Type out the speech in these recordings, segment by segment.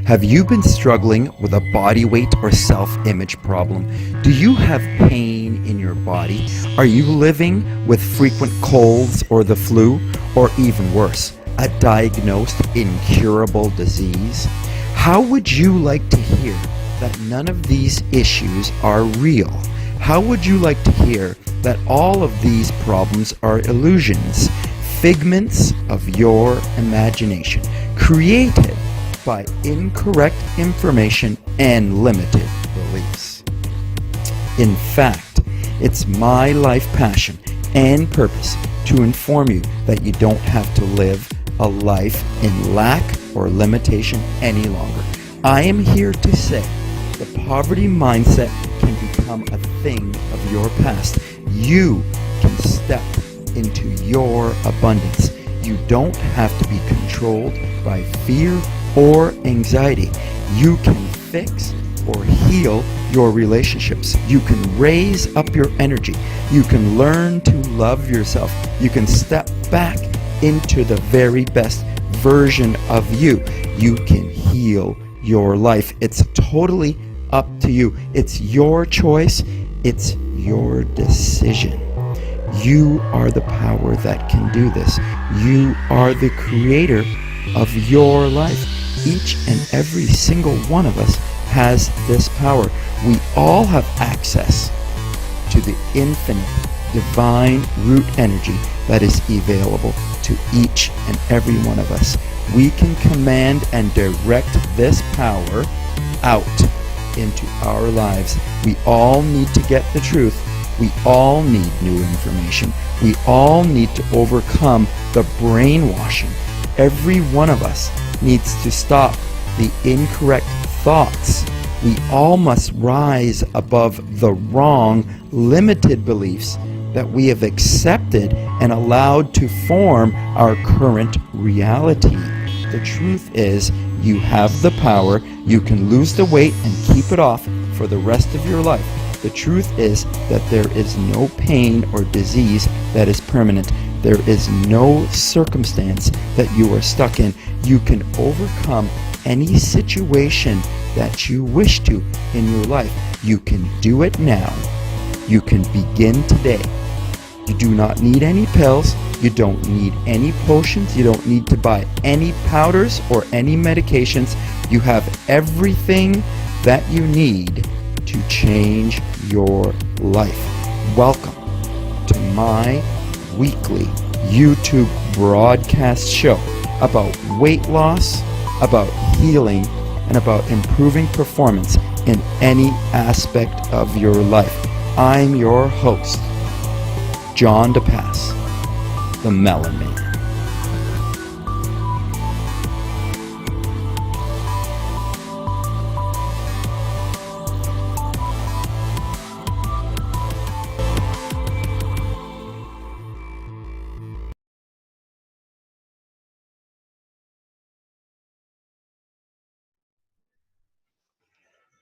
Have you been struggling with a body weight or self-image problem? Do you have pain in your body? Are you living with frequent colds or the flu? Or even worse, a diagnosed incurable disease? How would you like to hear that none of these issues are real? How would you like to hear that all of these problems are illusions, figments of your imagination, created by incorrect information and limited beliefs? In fact, it's my life passion and purpose to inform you that you don't have to live a life in lack or limitation any longer. I am here to say the poverty mindset can become a thing of your past. You can step into your abundance. You don't have to be controlled by fear or anxiety. You can fix or heal your relationships. You can raise up your energy. You can learn to love yourself. You can step back into the very best version of you. You can heal your life. It's totally up to you. It's your choice. It's your decision. You are the power that can do this. You are the creator of your life. Each and every single one of us has this power. We all have access to the infinite divine root energy that is available to each and every one of us. We can command and direct this power out into our lives. We all need to get the truth. We all need new information. We all need to overcome the brainwashing. Every one of us needs to stop the incorrect thoughts. We all must rise above the wrong, limited beliefs that we have accepted and allowed to form our current reality. The truth is, you have the power. You can lose the weight and keep it off for the rest of your life. The truth is that there is no pain or disease that is permanent. There is no circumstance that you are stuck in. You can overcome any situation that you wish to in your life. You can do it now. You can begin today. You do not need any pills. You don't need any potions. You don't need to buy any powders or any medications. You have everything that you need to change your life. Welcome to my weekly YouTube broadcast show about weight loss, about healing, and about improving performance in any aspect of your life. I'm your host, John DePass, the Melon Man.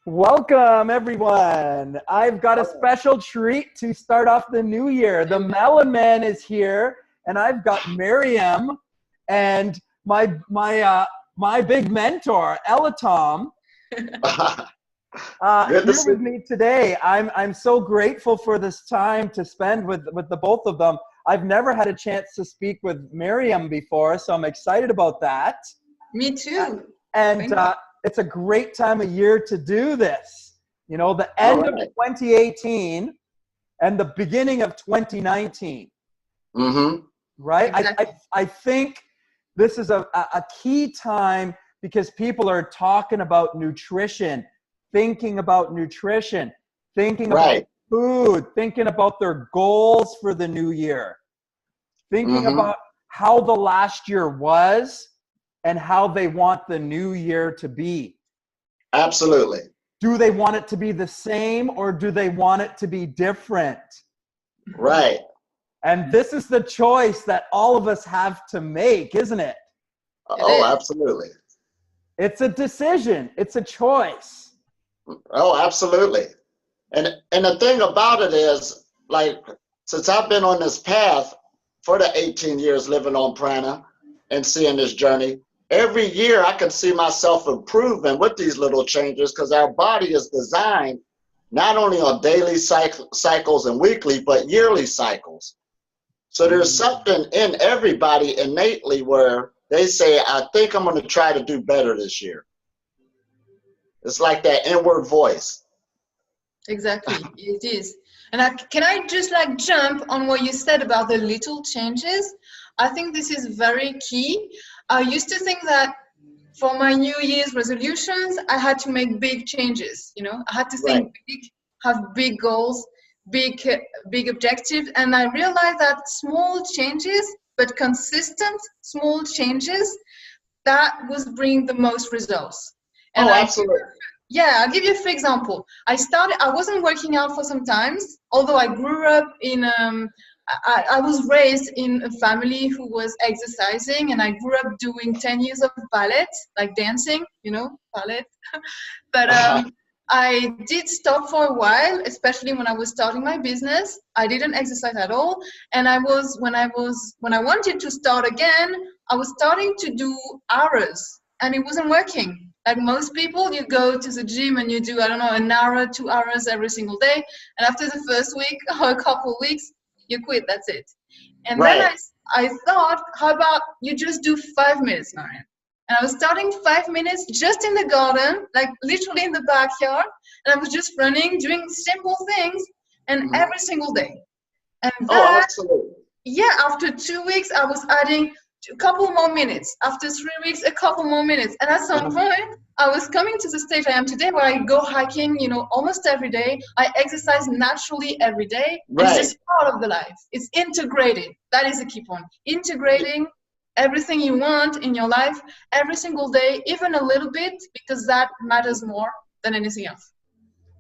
Welcome, everyone. I've got a special treat to start off the new year. The Melon Man is here, and I've got Miriam and my big mentor, Elatom, here with me today. I'm so grateful for this time to spend with the both of them. I've never had a chance to speak with Miriam before, so I'm excited about that. Me too. And it's a great time of year to do this. You know, the end of 2018 and the beginning of 2019. Mm-hmm. Right? Exactly. I think this is a key time because people are talking about nutrition, thinking about nutrition, thinking about food, thinking about their goals for the new year, thinking about how the last year was and how they want the new year to be. Absolutely. Do they want it to be the same or do they want it to be different? Right. And this is the choice that all of us have to make, isn't it? Oh, absolutely. It's a decision. It's a choice. Oh, absolutely. And the thing about it is, like, since I've been on this path for the 18 years living on prana and seeing this journey, every year I can see myself improving with these little changes because our body is designed not only on daily cycles and weekly, but yearly cycles. So there's something in everybody innately where they say, I think I'm going to try to do better this year. It's like that inward voice. Exactly, it is. And can I just like jump on what you said about the little changes? I think this is very key. I used to think that for my New Year's resolutions, I had to make big changes. You know, I had to Right. think big, have big goals, big objectives, and I realized that small changes, but consistent small changes, that was bring the most results. And Oh, absolutely. I'll give you a free example. I wasn't working out for some times, although I grew up in, I was raised in a family who was exercising, and I grew up doing 10 years of ballet, like dancing, you know, ballet. But I did stop for a while, especially when I was starting my business. I didn't exercise at all. And when I wanted to start again, I was starting to do hours, and it wasn't working. Like most people, you go to the gym and you do, I don't know, an hour, 2 hours every single day. And after the first week or a couple of weeks, you quit, that's it. And Right. then I thought, how about you just do 5 minutes, Marian? And I was starting 5 minutes just in the garden, like literally in the backyard. And I was just running, doing simple things, and every single day. And Oh, absolutely. after 2 weeks, I was adding a couple more minutes. After 3 weeks, a couple more minutes. And at some point, I was coming to the stage I am today where I go hiking, you know, almost every day. I exercise naturally every day. Right. It's just part of the life. It's integrated. That is the key point. Integrating everything you want in your life every single day, even a little bit, because that matters more than anything else.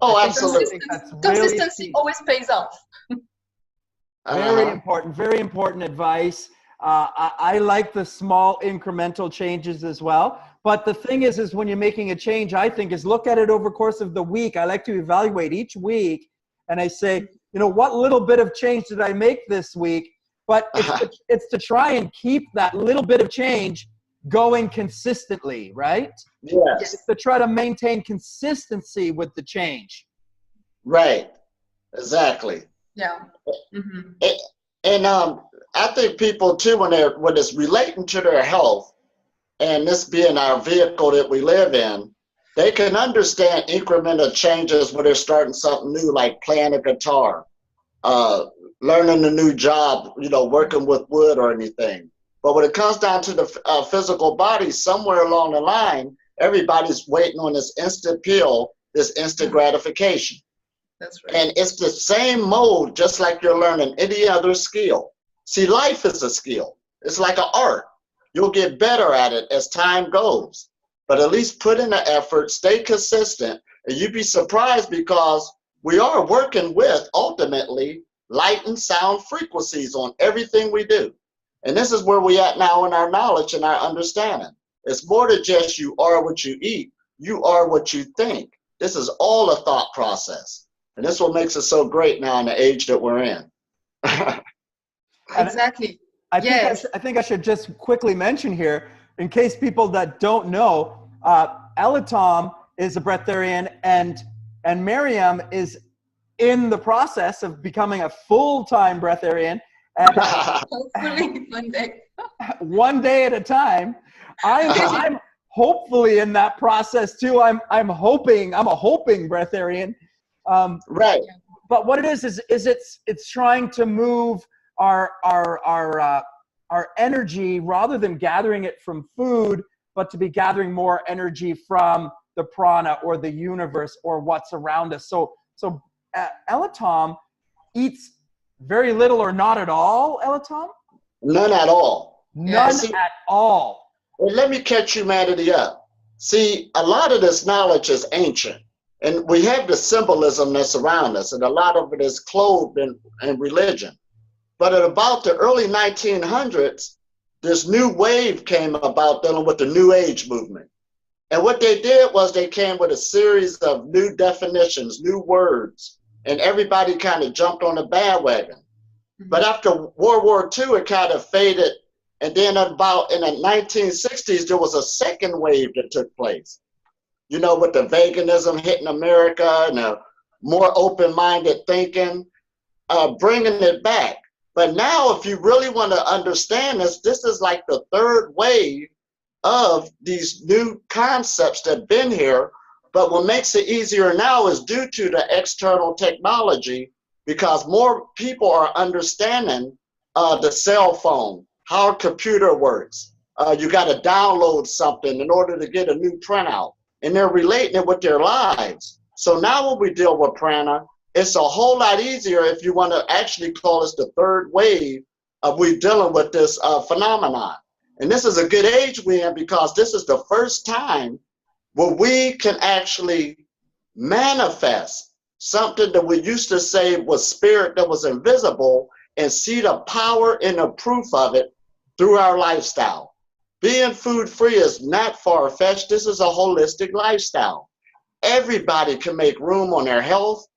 Oh, absolutely. Consistency always pays off. Very important advice. I like the small incremental changes as well. But the thing is when you're making a change, I think, is look at it over the course of the week. I like to evaluate each week, and I say, you know, what little bit of change did I make this week? But it's to try and keep that little bit of change going consistently, right? Yes. It's to try to maintain consistency with the change. Right. Exactly. Yeah. And I think people too, when it's relating to their health, and this being our vehicle that we live in, they can understand incremental changes when they're starting something new, like playing a guitar, learning a new job, you know, working with wood or anything. But when it comes down to the physical body, somewhere along the line, everybody's waiting on this instant pill, this instant gratification. That's right. And it's the same mode, just like you're learning any other skill. See, life is a skill. It's like an art. You'll get better at it as time goes. But at least put in the effort, stay consistent, and you'd be surprised because we are working with, ultimately, light and sound frequencies on everything we do. And this is where we at now in our knowledge and our understanding. It's more than just you are what you eat. You are what you think. This is all a thought process. And this is what makes it so great now in the age that we're in. Exactly. I think I should just quickly mention here, in case people that don't know, Elatom is a breatharian, and Miriam is in the process of becoming a full-time breatharian. And hopefully one day. One day at a time. I'm hopefully in that process too. I'm a hoping breatharian. Right. But what it is it's trying to move our energy, rather than gathering it from food, but to be gathering more energy from the prana or the universe or what's around us. So Elatom eats very little or not at all, Elatom? None at all. None at all. Well, let me catch humanity up. See, a lot of this knowledge is ancient, and we have the symbolism that's around us, and a lot of it is clothed in religion. But at about the early 1900s, this new wave came about dealing with the New Age movement. And what they did was they came with a series of new definitions, new words, and everybody kind of jumped on the bandwagon. But after World War II, it kind of faded And then about in the 1960s, there was a second wave that took place. You know, with the veganism hitting America and the more open-minded thinking, bringing it back. But now, if you really want to understand this is like the third wave of these new concepts that have been here. But what makes it easier now is due to the external technology, because more people are understanding the cell phone, how a computer works. You got to download something in order to get a new printout, and they're relating it with their lives. So now when we deal with prana, it's a whole lot easier if you want to actually call this the third wave of we dealing with this phenomenon. And this is a good age we're in, because this is the first time where we can actually manifest something that we used to say was spirit that was invisible, and see the power and the proof of it through our lifestyle. Being food free is not far-fetched. This is a holistic lifestyle. Everybody can make room on their health.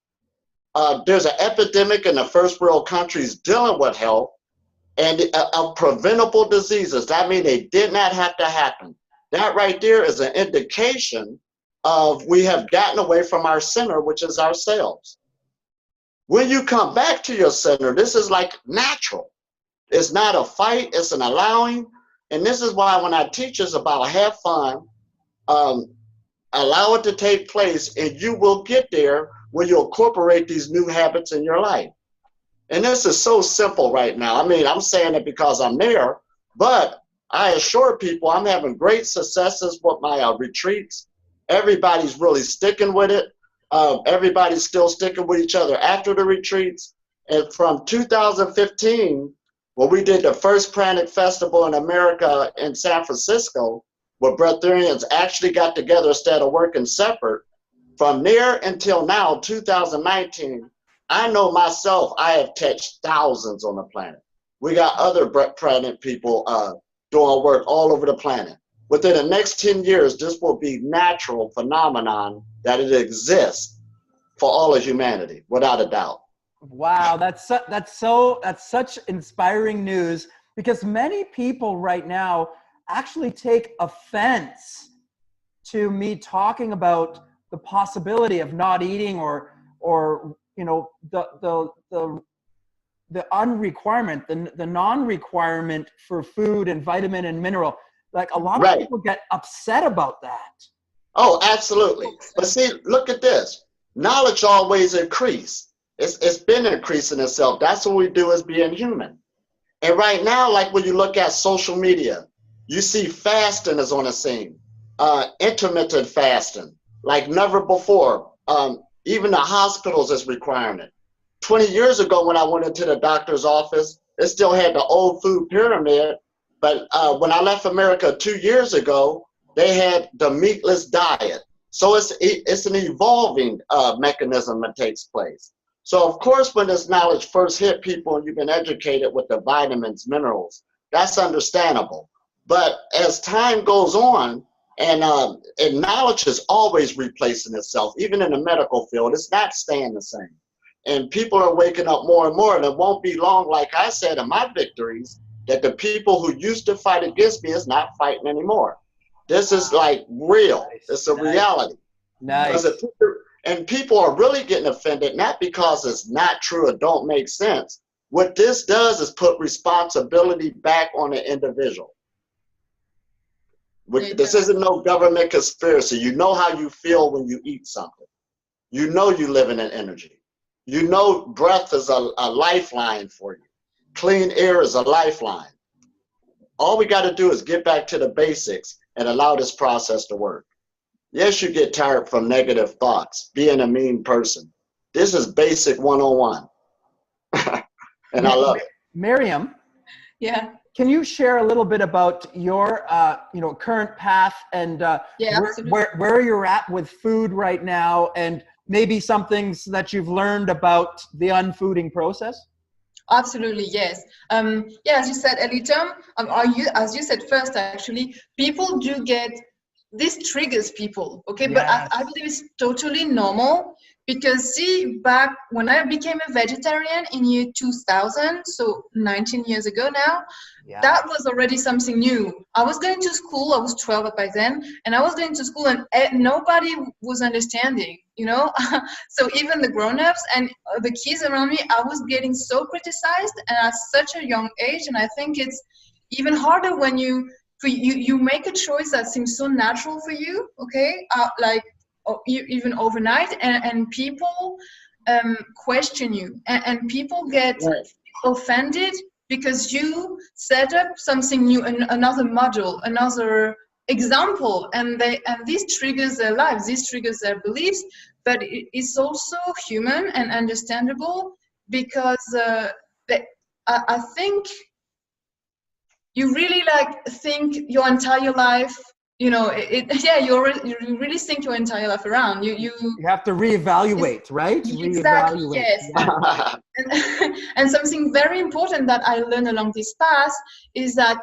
There's an epidemic in the first world countries dealing with health and of preventable diseases. That means they did not have to happen. That right there is an indication of we have gotten away from our center, which is ourselves. When you come back to your center, this is like natural. It's not a fight, it's an allowing. And this is why when I teach us about have fun, allow it to take place, and you will get there when you incorporate these new habits in your life. And this is so simple right now. I mean, I'm saying it because I'm there, but I assure people I'm having great successes with my retreats. Everybody's really sticking with it. Everybody's still sticking with each other after the retreats. And from 2015, when we did the first Pranic Festival in America in San Francisco, where breatharians actually got together instead of working separate, from there until now, 2019, I know myself, I have touched thousands on the planet. We got other pranic people doing work all over the planet. Within the next 10 years, this will be natural phenomenon that it exists for all of humanity, without a doubt. Wow, that's such inspiring news, because many people right now actually take offense to me talking about the possibility of not eating or you know the unrequirement, the non-requirement for food and vitamin and mineral. Like a lot of people get upset about that. Oh, absolutely. But see, look at this. Knowledge always increase. It's been increasing itself. That's what we do as being human. And right now, like when you look at social media, you see fasting is on the scene, intermittent fasting, like never before. Even the hospitals is requiring it. 20 years ago, when I went into the doctor's office, it still had the old food pyramid. But when I left America 2 years ago, they had the meatless diet. So it's an evolving mechanism that takes place. So of course, when this knowledge first hit people and you've been educated with the vitamins, minerals, that's understandable. But as time goes on, and knowledge is always replacing itself, even in the medical field, it's not staying the same. And people are waking up more and more, and it won't be long, like I said in my victories, that the people who used to fight against me is not fighting anymore. This is like real. It's a reality. Nice. And people are really getting offended, not because it's not true or don't make sense. What this does is put responsibility back on the individual. This isn't no government conspiracy. You know how you feel when you eat something. You know you live in an energy. You know breath is a lifeline for you. Clean air is a lifeline. All we got to do is get back to the basics and allow this process to work. Yes, you get tired from negative thoughts, being a mean person. This is basic 101. And I love it. Miriam, Yeah. can you share a little bit about your current path and where you're at with food right now, and maybe some things that you've learned about the unfooding process? Absolutely, yes. As you said, Elitam, as you said first, actually, people do get this triggers people, okay? Yes. But I believe it's totally normal, because see, back when I became a vegetarian in year 2000, so 19 years ago now, that was already something new. I was going to school, I was 12 by then, and I was going to school and nobody was understanding, you know? So even the grown-ups and the kids around me, I was getting so criticized, and at such a young age. And I think it's even harder when you make a choice that seems so natural for you, okay? Like even overnight, and people question you, and people get offended because you set up something new, another model, another example, and this triggers their lives, this triggers their beliefs. But it's also human and understandable, because I think you really like think your entire life, you know, you really think your entire life around. You have to reevaluate, right? Exactly, Reevaluate. yes. Yeah. And something very important that I learned along this path is that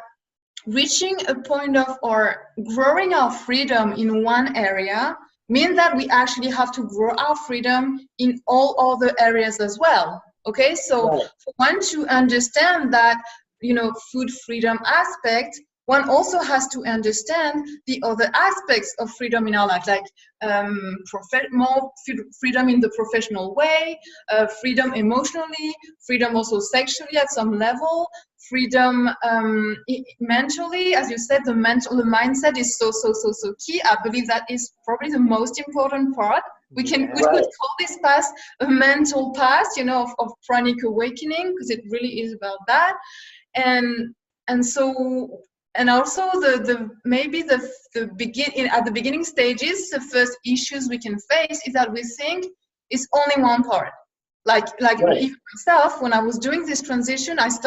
reaching a point of, or growing our freedom in one area, means that we actually have to grow our freedom in all other areas as well. Okay, so for one to understand that, you know, food freedom aspect, one also has to understand the other aspects of freedom in our life, like more freedom in the professional way, freedom emotionally, freedom also sexually at some level, freedom mentally. As you said, the mindset is so key. I believe that is probably the most important part. We could call this path a mental path, you know, of pranic awakening, because it really is about that. And so, and also maybe at the beginning stages, the first issues we can face is that we think it's only one part. Like even myself, when I was doing this transition, let's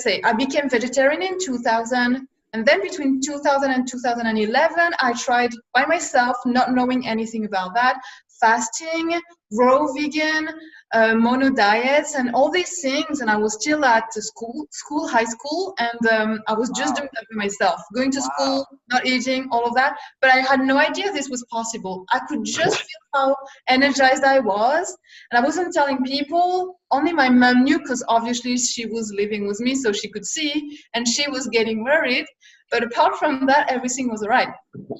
say I became vegetarian in 2000, and then between 2000 and 2011, I tried by myself, not knowing anything about that, fasting, raw vegan, mono diets, and all these things. And I was still at high school, and I was just doing that by myself, going to school, not eating, all of that. But I had no idea this was possible. I could just feel how energized I was. And I wasn't telling people, only my mom knew, because obviously she was living with me, so she could see, and she was getting worried. But apart from that, everything was all right.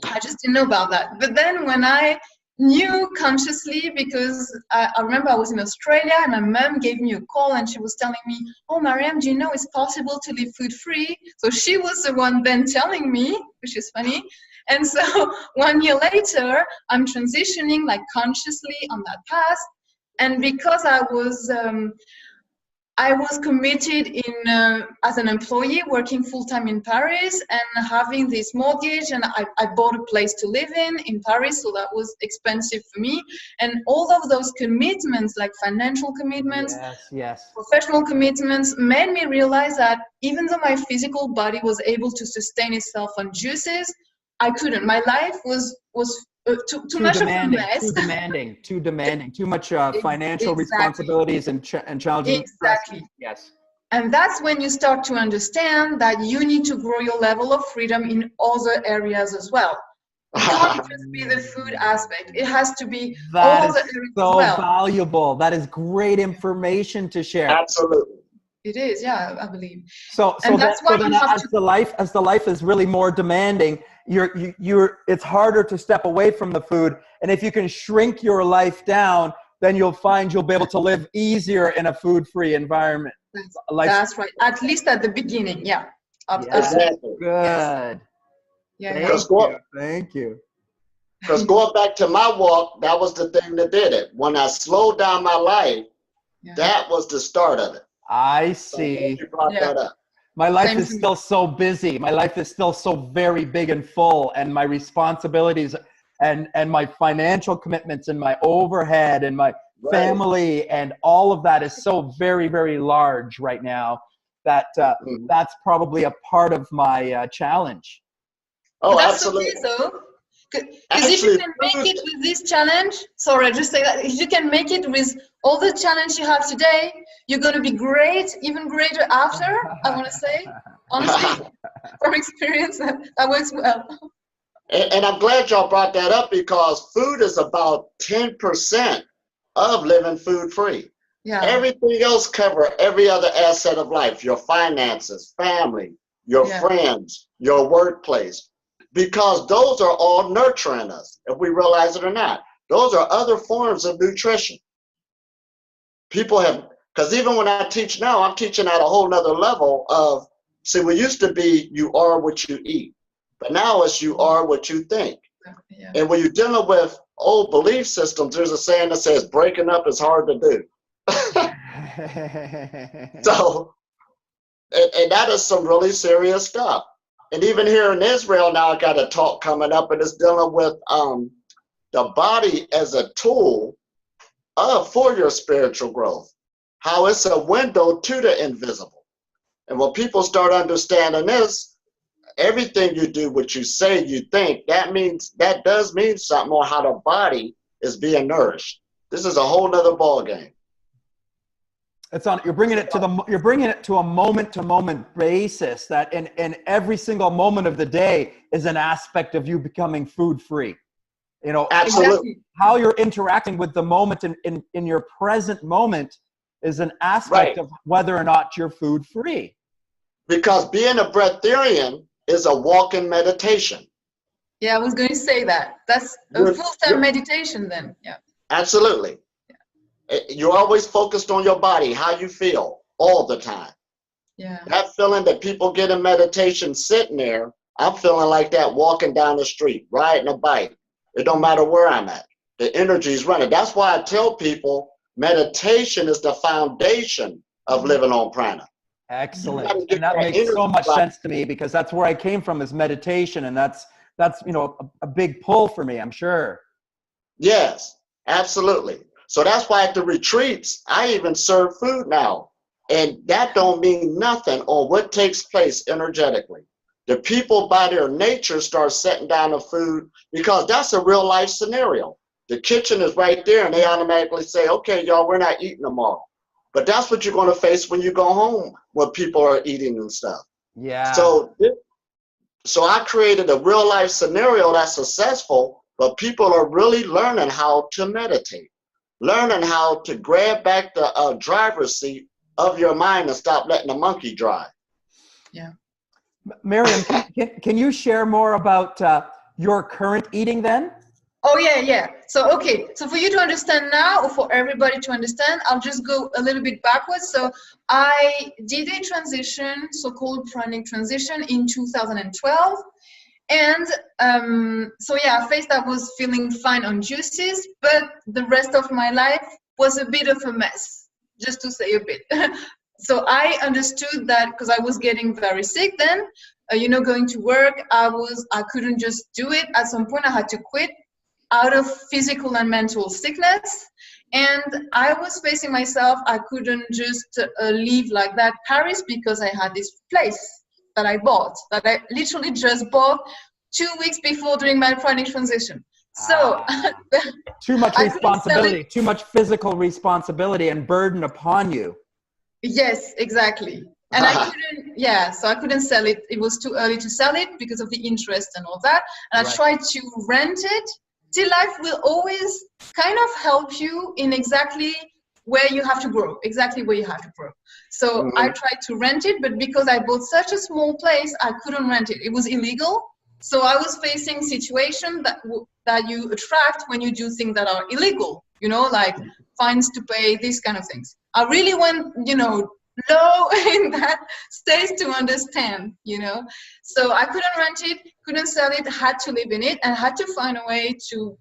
I just didn't know about that. But then when I knew consciously, because I remember I was in Australia, and my mom gave me a call, and she was telling me, oh, Mariam, do you know it's possible to live food free? So she was the one then telling me, which is funny. And so 1 year later, I'm transitioning like consciously on that path. And because I was committed as an employee, working full-time in Paris, and having this mortgage, and I bought a place to live in Paris, so that was expensive for me. And all of those commitments, like financial commitments, professional commitments, made me realize that even though my physical body was able to sustain itself on juices, I couldn't. My life was too much demanding, of a mess. too demanding, too much financial responsibilities and challenges. Exactly. Yes. And that's when you start to understand that you need to grow your level of freedom in other areas as well. It can't just be the food aspect. It has to be all other areas as well. That is so valuable. That is great information to share. Absolutely. It is, yeah, I believe. So that's why as the life is really more demanding, it's harder to step away from the food. And if you can shrink your life down, then you'll find you'll be able to live easier in a food-free environment. That's right. At least at the beginning, yeah. Exactly. Good. Yeah. Thank you. Because going back to my walk, that was the thing that did it. When I slowed down my life, that was the start of it. I see. You brought that up. My life is still so busy. My life is still so very big and full, and my responsibilities and my financial commitments and my overhead and my family and all of that is so very, very large right now that that's probably a part of my challenge. Oh, that's absolutely. Okay, Because if you Actually, can make food, it with this challenge, sorry, I just say that if you can make it with all the challenge you have today, you're going to be great, even greater after. I want to say, honestly, from experience, that works well. and I'm glad y'all brought that up because food is about 10% of living food free. Yeah, Everything else cover every other asset of life, your finances, family, your yeah, friends, your workplace, because those are all nurturing us, if we realize it or not. Those are other forms of nutrition. People have, because even when I teach now, I'm teaching at a whole nother level of, see, we used to be you are what you eat, but now it's you are what you think. yeah. And when you're dealing with old belief systems, there's a saying that says breaking up is hard to do. So, and that is some really serious stuff. And even here in Israel now, I got a talk coming up, and it's dealing with the body as a tool for your spiritual growth, how it's a window to the invisible. And when people start understanding this, everything you do, what you say, you think, that does mean something on how the body is being nourished. This is a whole nother ball game. You're bringing it to a moment-to-moment basis, that in every single moment of the day is an aspect of you becoming food free. You know, Absolutely. how you're interacting with the moment in your present moment is an aspect Right. of whether or not you're food free. Because being a breatharian is a walking meditation. Yeah, I was going to say that. That's a full-time meditation then. Yeah. Absolutely. You're always focused on your body, how you feel all the time. Yeah. That feeling that people get in meditation sitting there, I'm feeling like that walking down the street, riding a bike. It don't matter where I'm at. The energy is running. That's why I tell people meditation is the foundation of living on prana. Excellent. And that makes so much sense to me, because that's where I came from, is meditation. And that's a big pull for me, I'm sure. Yes, absolutely. So that's why at the retreats, I even serve food now. And that don't mean nothing on what takes place energetically. The people by their nature start setting down the food, because that's a real life scenario. The kitchen is right there and they automatically say, okay, y'all, we're not eating tomorrow. But that's what you're going to face when you go home, when people are eating and stuff. Yeah. So I created a real life scenario that's successful, but people are really learning how to meditate, learning how to grab back the driver's seat of your mind and stop letting the monkey drive. Yeah. Miriam, can you share more about your current eating then? Oh, yeah. So, okay. So for you to understand now, or for everybody to understand, I'll just go a little bit backwards. So I did a transition, so-called pranic transition, in 2012. And so, yeah, at first I was feeling fine on juices, but the rest of my life was a bit of a mess, just to say a bit. So I understood that, because I was getting very sick then, going to work, I couldn't just do it. At some point I had to quit out of physical and mental sickness. And I was facing myself, I couldn't just leave like that Paris, because I had this place that I literally just bought 2 weeks before doing my pranic transition. So too much responsibility, too much physical responsibility and burden upon you. Yes, exactly. And I couldn't, so I couldn't sell it. It was too early to sell it because of the interest and all that. And I tried to rent it. See, life will always kind of help you in exactly where you have to grow, So I tried to rent it, but because I bought such a small place, I couldn't rent it. It was illegal. So I was facing situations that you attract when you do things that are illegal, like fines to pay, these kind of things. I really went, low in that stage to understand, So I couldn't rent it, couldn't sell it, had to live in it, and had to find a way to,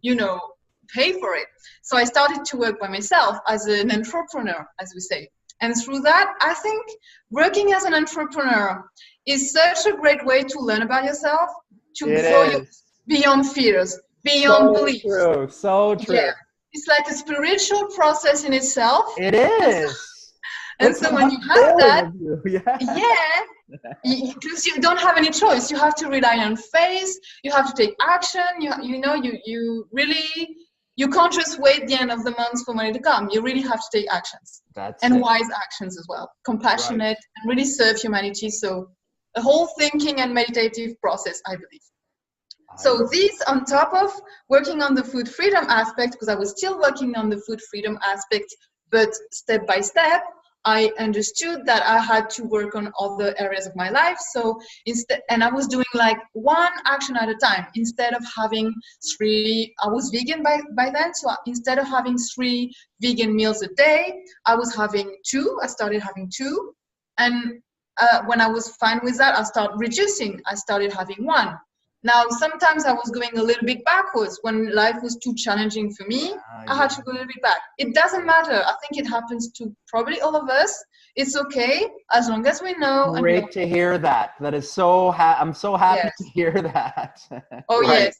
pay for it. So I started to work by myself as an entrepreneur, as we say. And through that, I think working as an entrepreneur is such a great way to learn about yourself, to grow you beyond fears, beyond beliefs. So true. Yeah. It's like a spiritual process in itself. It is. And so when you have that, because you don't have any choice. You have to rely on faith. You have to take action. You really, you can't just wait the end of the month for money to come. You really have to take actions. That's and it. wise actions as well, compassionate, and really serve humanity. So a whole thinking and meditative process, I believe. So this on top of working on the food freedom aspect, because I was still working on the food freedom aspect, but step by step, I understood that I had to work on other areas of my life. So and I was doing like one action at a time instead of having three. I was vegan by then, so instead of having 3 vegan meals a day, I was having 2. I started having 2, and when I was fine with that, I started reducing. I started having 1. Now, sometimes I was going a little bit backwards when life was too challenging for me. I had to go a little bit back. It doesn't matter. I think it happens to probably all of us. It's okay as long as we know. Great to hear that. That is so. I'm so happy to hear that. Oh Right. yes,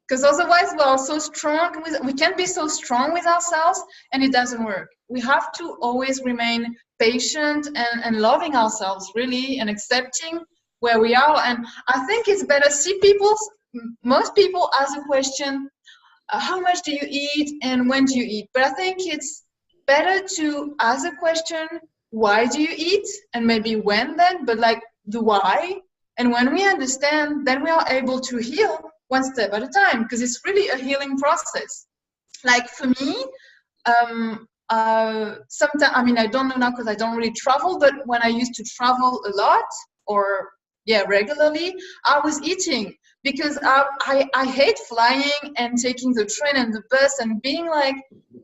because otherwise we are so strong. We can be so strong with ourselves, and it doesn't work. We have to always remain patient and loving ourselves really, and accepting where we are. And I think it's better. Most people ask a question, how much do you eat and when do you eat? But I think it's better to ask a question, why do you eat? And maybe when then, but like the why. And when we understand, then we are able to heal one step at a time, because it's really a healing process. Like for me, sometimes, I mean, I don't know now because I don't really travel, but when I used to travel a lot, or regularly, I was eating, because I hate flying and taking the train and the bus and being like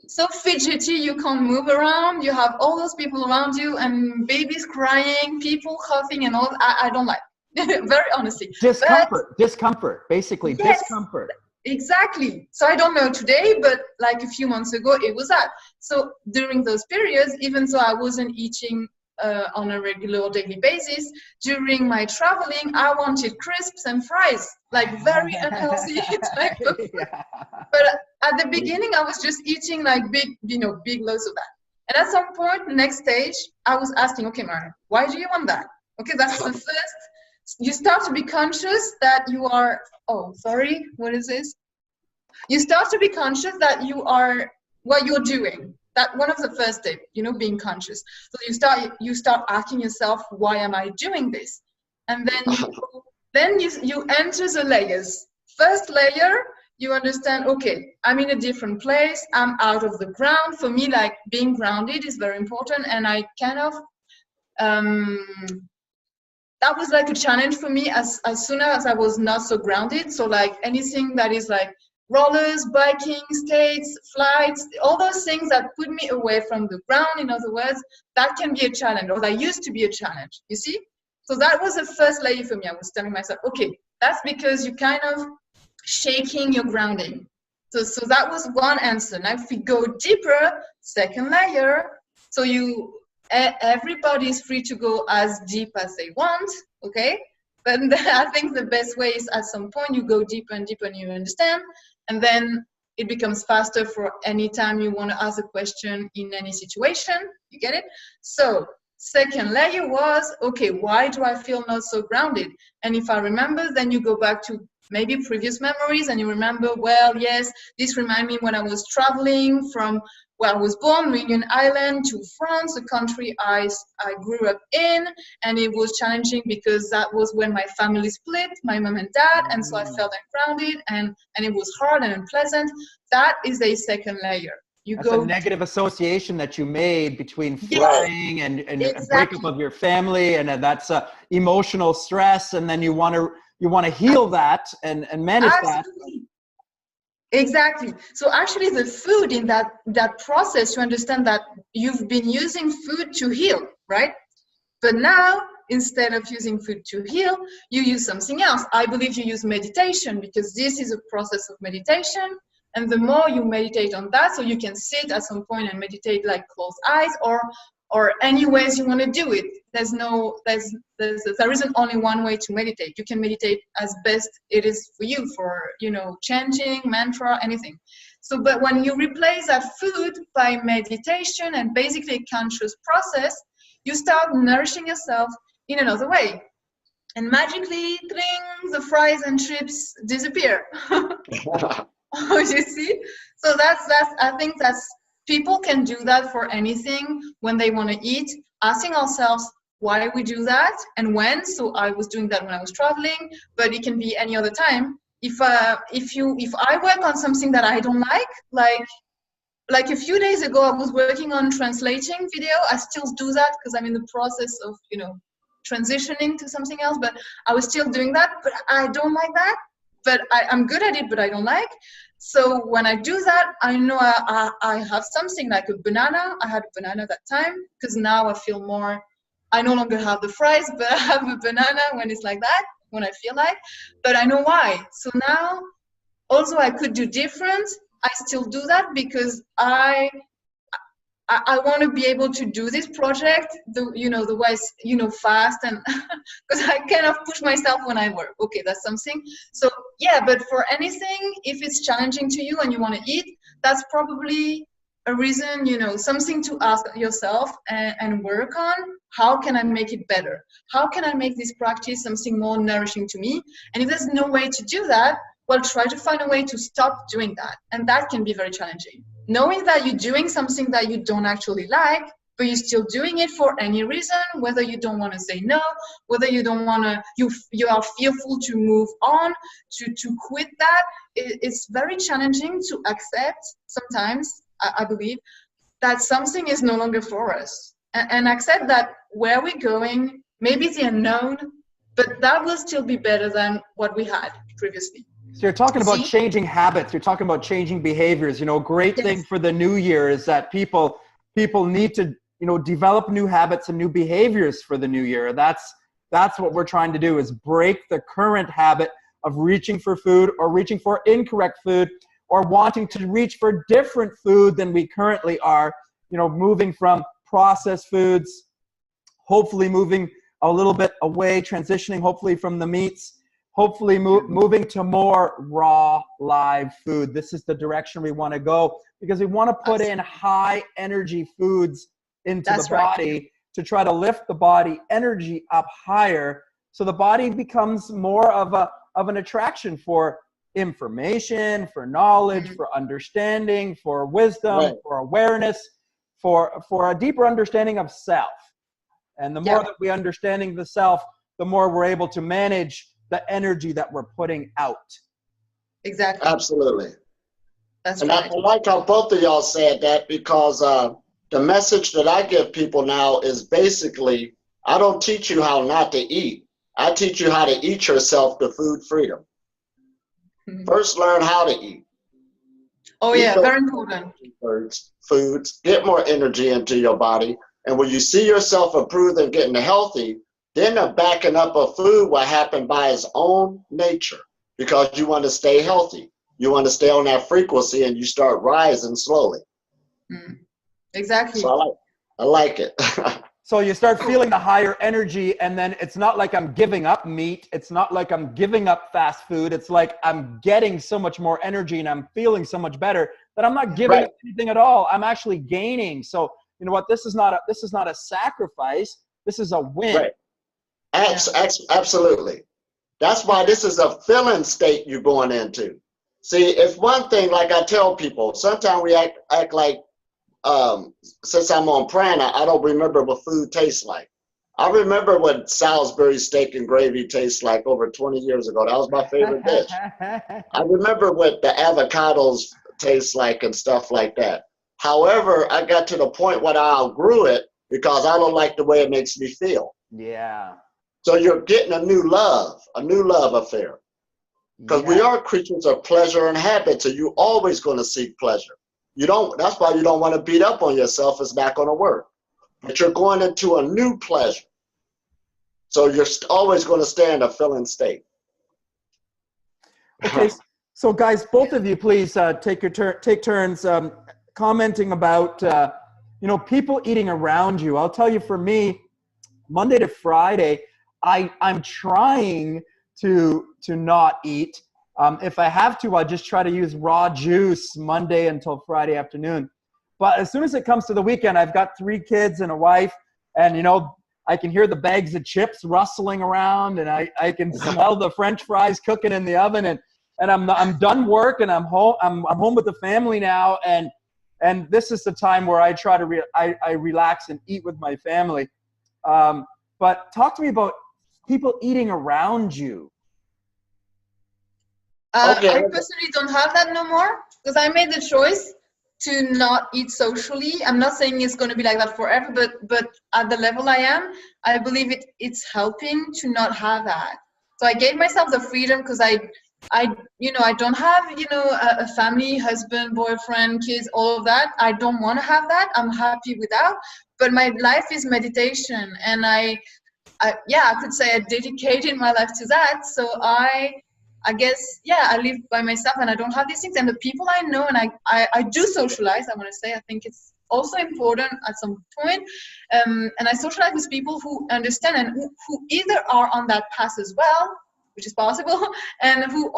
so fidgety, you can't move around, you have all those people around you and babies crying, people coughing and all. I don't like very honestly. Discomfort, basically. Yes, discomfort. Exactly. So I don't know today, but like a few months ago, it was that. So during those periods, even though I wasn't eating on a regular or daily basis, during my traveling, I wanted crisps and fries, like very unhealthy type of food. Yeah. But at the beginning, I was just eating like big loads of that. And at some point, the next stage, I was asking, okay, Mara, why do you want that? Okay, that's the first. You start to be conscious that you are, oh, sorry, what is this? You start to be conscious that you are what you're doing. That one of the first steps, being conscious. So you start asking yourself, why am I doing this? And then you enter the layers. First layer, you understand, okay, I'm in a different place, I'm out of the ground. For me, like being grounded is very important, and I kind of that was like a challenge for me as soon as I was not so grounded. So like anything that is like rollers, biking, skates, flights, all those things that put me away from the ground, in other words, that can be a challenge, or that used to be a challenge, you see? So that was the first layer for me. I was telling myself, okay, that's because you're kind of shaking your grounding. So that was one answer. Now if we go deeper, second layer, so everybody is free to go as deep as they want, okay? But I think the best way is at some point you go deeper and deeper and you understand, and then it becomes faster for any time you want to ask a question in any situation. You get it? So second layer was, okay, why do I feel not so grounded? And if I remember, then you go back to maybe previous memories and you remember, well, yes, this reminds me when I was traveling from where I was born, Reunion Island, to France, a country I grew up in, and it was challenging because that was when my family split, my mom and dad, and so I felt ungrounded, and it was hard and unpleasant. That is a second layer. That's a negative association that you made between flying and exactly. breakup of your family, and that's emotional stress, and then you want to heal that and manage Absolutely. That. Exactly. So actually the food in that process, you understand that you've been using food to heal, right? But now, instead of using food to heal, you use something else. I believe you use meditation, because this is a process of meditation. And the more you meditate on that, so you can sit at some point and meditate like closed eyes, or any ways you want to do it. There isn't only one way to meditate. You can meditate as best it is for you, for chanting, mantra, anything. So, but when you replace that food by meditation and basically a conscious process, you start nourishing yourself in another way. And magically, tling, the fries and chips disappear. You see? So that's I think that's people can do that for anything when they want to eat, asking ourselves why we do that and when. So I was doing that when I was traveling, but it can be any other time. If I work on something that I don't like a few days ago, I was working on translating video. I still do that because I'm in the process of, transitioning to something else, but I was still doing that, but I don't like that. But I'm good at it, but I don't like. So when I do that, I know I have something like a banana. I had a banana that time because now I feel more, I no longer have the fries, but I have a banana when it's like that, when I feel like, but I know why. So now, although I could do different, I still do that because I want to be able to do this project the way fast, and because I kind of push myself when I work. Okay, that's something. So yeah, but for anything, if it's challenging to you and you want to eat, that's probably a reason, something to ask yourself and work on. How can I make it better? How can I make this practice something more nourishing to me? And if there's no way to do that, well, try to find a way to stop doing that. And that can be very challenging. Knowing that you're doing something that you don't actually like, but you're still doing it for any reason, whether you don't want to say no, whether you don't want to, you are fearful to move on, to quit that. It's very challenging to accept sometimes, I believe, that something is no longer for us. And accept that where we're going, maybe the unknown, but that will still be better than what we had previously. So you're talking about changing habits. You're talking about changing behaviors. Great thing for the new year is that people need to, develop new habits and new behaviors for the new year. That's what we're trying to do, is break the current habit of reaching for food or reaching for incorrect food or wanting to reach for different food than we currently are, moving from processed foods, hopefully moving a little bit away, transitioning hopefully from the meats, hopefully moving to more raw, live food. This is the direction we want to go because we want to put in high energy foods into the body to try to lift the body energy up higher, so the body becomes more of an attraction for information, for knowledge, for understanding, for wisdom, for awareness, for a deeper understanding of self. And the more that we understanding the self, the more we're able to manage the energy that we're putting out. Exactly. Absolutely. That's and right. I like how both of y'all said that, because the message that I give people now is basically, I don't teach you how not to eat. I teach you how to eat yourself to food freedom. First, learn how to eat. Oh, Eat yeah, very important. Foods, get more energy into your body. And when you see yourself improving and getting healthy, then the backing up of food will happen by its own nature, because you want to stay healthy. You want to stay on that frequency, and you start rising slowly. Exactly. So I like it. So you start feeling the higher energy, and then it's not like I'm giving up meat. It's not like I'm giving up fast food. It's like I'm getting so much more energy and I'm feeling so much better that I'm not giving up anything at all. I'm actually gaining. So you know what? This is not a sacrifice. This is a win. Right. Absolutely. That's why this is a feeling state you're going into. See, it's one thing, like I tell people, sometimes we act like, since I'm on prana, I don't remember what food tastes like. I remember what Salisbury steak and gravy tastes like over 20 years ago. That was my favorite dish. I remember what the avocados taste like and stuff like that. However, I got to the point where I outgrew it because I don't like the way it makes me feel. Yeah. So you're getting a new love affair. Because we are creatures of pleasure and habit, so you're always going to seek pleasure. That's why you don't want to beat up on yourself. It's not going to work. But you're going into a new pleasure. So you're always going to stay in a feeling state. Okay, so guys, both of you, please take turns commenting about people eating around you. I'll tell you, for me, Monday to Friday, I'm trying to not eat. If I have to, I just try to use raw juice Monday until Friday afternoon. But as soon as it comes to the weekend, I've got 3 kids and a wife, and I can hear the bags of chips rustling around, and I can smell the French fries cooking in the oven, and I'm done work, and I'm home. I'm home with the family now, and this is the time where I try to I relax and eat with my family. But talk to me about people eating around you. Okay. I personally don't have that no more because I made the choice to not eat socially. I'm not saying it's going to be like that forever, but at the level I am, I believe it's helping to not have that. So I gave myself the freedom because I don't have a family, husband, boyfriend, kids, all of that. I don't want to have that. I'm happy without. But my life is meditation, and I could say I dedicated my life to that. So I guess, I live by myself and I don't have these things. And the people I know, and I do socialize, I want to say, I think it's also important at some point. And I socialize with people who understand and who either are on that path as well, which is possible, and who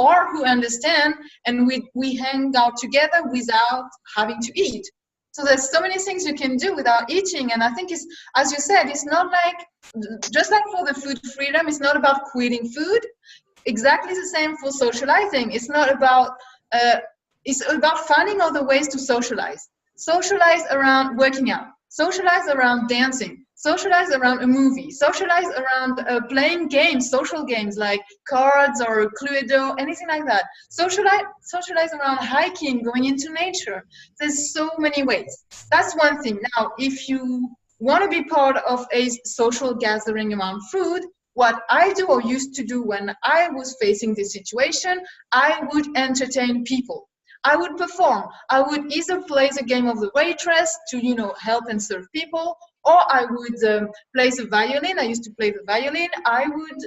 understand, and we hang out together without having to eat. So there's so many things you can do without eating. And I think it's, as you said, it's not like, just like for the food freedom, it's not about quitting food. Exactly the same for socializing. It's not about, it's about finding other ways to socialize. Socialize around working out, socialize around dancing, socialize around a movie, socialize around playing games, social games like cards or Cluedo, anything like that. Socialize around hiking, going into nature. There's so many ways. That's one thing. Now, if you want to be part of a social gathering around food, what I do or used to do when I was facing this situation, I would entertain people. I would perform. I would either play the game of the waitress to, help and serve people, or I would play the violin. I used to play the violin. I would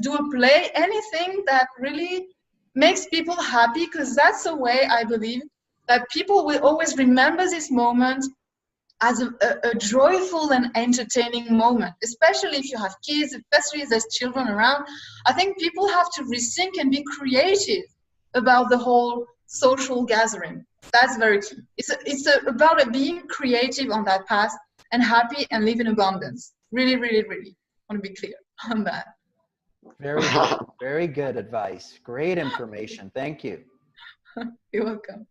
do a play, anything that really makes people happy, because that's the way I believe that people will always remember this moment as a joyful and entertaining moment, especially if you have kids, especially if there's children around. I think people have to rethink and be creative about the whole social gathering. That's very key. It's about being creative on that path and happy and live in abundance. Really, really, really want to be clear on that. Very good. Very good advice. Great information. Thank you. You're welcome.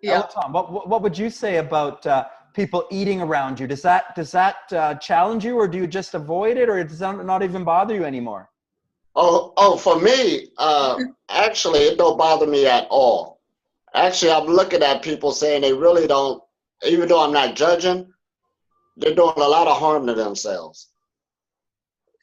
Yeah. Tom, what would you say about people eating around you? Does that challenge you, or do you just avoid it, or does that not even bother you anymore? Oh, for me, actually, it don't bother me at all. Actually, I'm looking at people saying they really don't, even though I'm not judging, they're doing a lot of harm to themselves.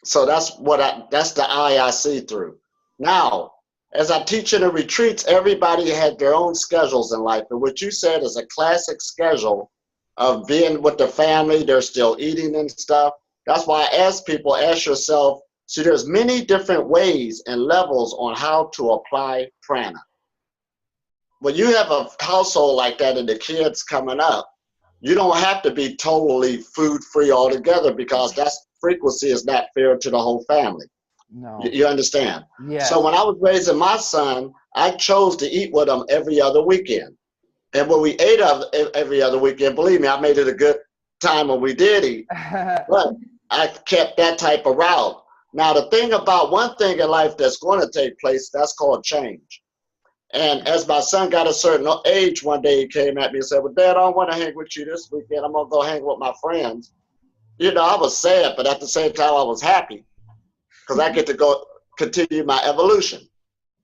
So that's the eye I see through. Now, as I teach in the retreats, everybody had their own schedules in life. And what you said is a classic schedule of being with the family. They're still eating and stuff. That's why I ask people, ask yourself, see, there's many different ways and levels on how to apply prana. When you have a household like that and the kids coming up, you don't have to be totally food free altogether, because that frequency is not fair to the whole family. No. You understand? Yeah. So when I was raising my son, I chose to eat with him every other weekend. And when we ate every other weekend, believe me, I made it a good time when we did eat. But I kept that type of route. Now, the thing about one thing in life that's going to take place, that's called change. And as my son got a certain age, one day he came at me and said, well, Dad, I don't want to hang with you this weekend. I'm going to go hang with my friends. I was sad, but at the same time, I was happy, because I get to go continue my evolution.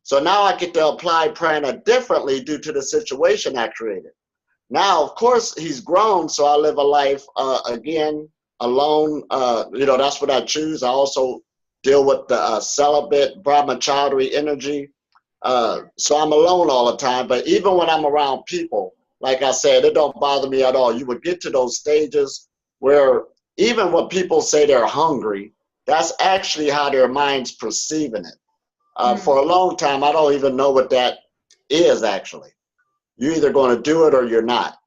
So now I get to apply prana differently due to the situation I created. Now, of course, he's grown, so I live a life, again, alone. That's what I choose. I also deal with the celibate brahmachari energy. So I'm alone all the time. But even when I'm around people, like I said, it don't bother me at all. You would get to those stages where even when people say they're hungry, that's actually how their mind's perceiving it. For a long time, I don't even know what that is actually. You're either going to do it or you're not,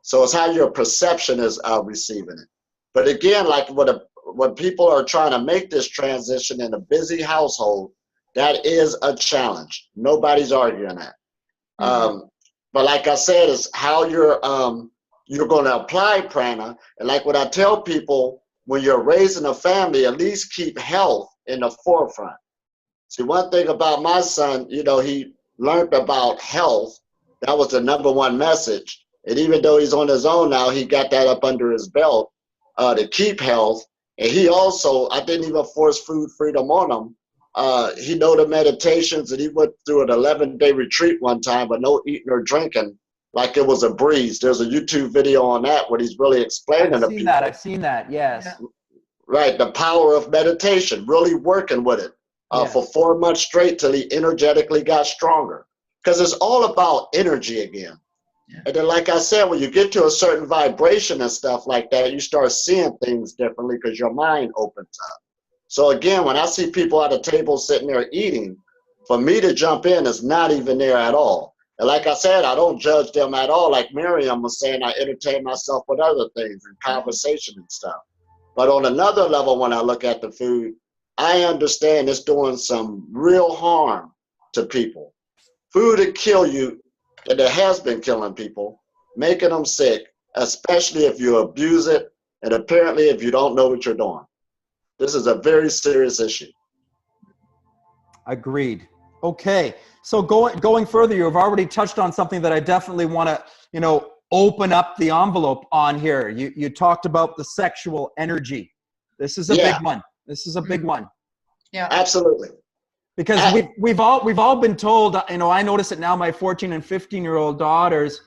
So it's how your perception is receiving it. But again, like when people are trying to make this transition in a busy household, that is a challenge. Nobody's arguing that. But like I said, it's how you're you're going to apply prana. And like what I tell people, when you're raising a family, at least keep health in the forefront. See, one thing about my son, he learned about health. That was the number one message. And even though he's on his own now, he got that up under his belt to keep health. And he also, I didn't even force food freedom on him. He know the meditations, and he went through an 11-day retreat one time, but no eating or drinking, like it was a breeze. There's a YouTube video on that where he's really explaining to people. I've seen that, yes. Yeah. Right, the power of meditation, really working with it for 4 months straight till he energetically got stronger. Because it's all about energy again. Yeah. And then, like I said, when you get to a certain vibration and stuff like that, you start seeing things differently because your mind opens up. So again, when I see people at a table sitting there eating, for me to jump in is not even there at all. And like I said, I don't judge them at all. Like Miriam was saying, I entertain myself with other things and conversation and stuff. But on another level, when I look at the food, I understand it's doing some real harm to people. Food will kill you, and it has been killing people, making them sick, especially if you abuse it, and apparently if you don't know what you're doing. This is a very serious issue. Agreed. Okay, so going further, you've already touched on something that I definitely want to, open up the envelope on here. You talked about the sexual energy. This is a big one. This is a big one. Yeah. Absolutely. Because we've all been told, I notice it now, my 14 and 15-year-old daughters,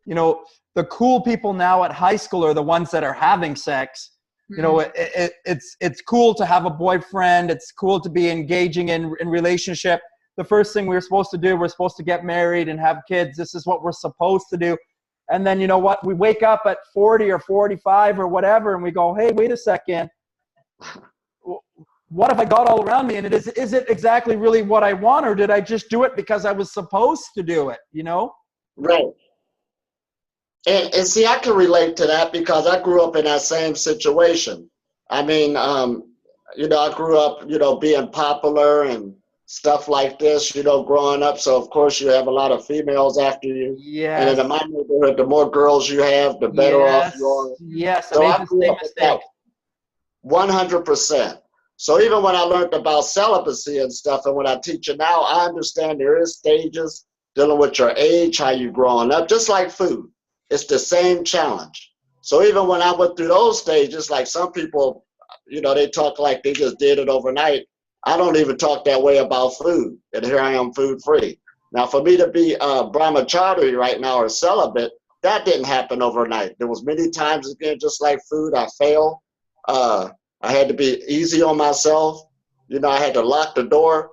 the cool people now at high school are the ones that are having sex. It's cool to have a boyfriend. It's cool to be engaging in relationship. The first thing we're supposed to do, we're supposed to get married and have kids. This is what we're supposed to do. And then, you know what? We wake up at 40 or 45 or whatever, and we go, hey, wait a second. What have I got all around me? And is it exactly really what I want, or did I just do it because I was supposed to do it, Right. And see, I can relate to that because I grew up in that same situation. I mean, I grew up, being popular and stuff like this, growing up. So, of course, you have a lot of females after you. Yes. And in my neighborhood, the more girls you have, the better off you are. Yes, So I made the same mistake. 100%. So even when I learned about celibacy and stuff, and when I teach it now, I understand there is stages dealing with your age, how you growing up, just like food. It's the same challenge. So even when I went through those stages, like some people, they talk like they just did it overnight. I don't even talk that way about food, and here I am food free. Now, for me to be brahmachari right now or celibate, that didn't happen overnight. There was many times, again, just like food, I failed. I had to be easy on myself. I had to lock the door.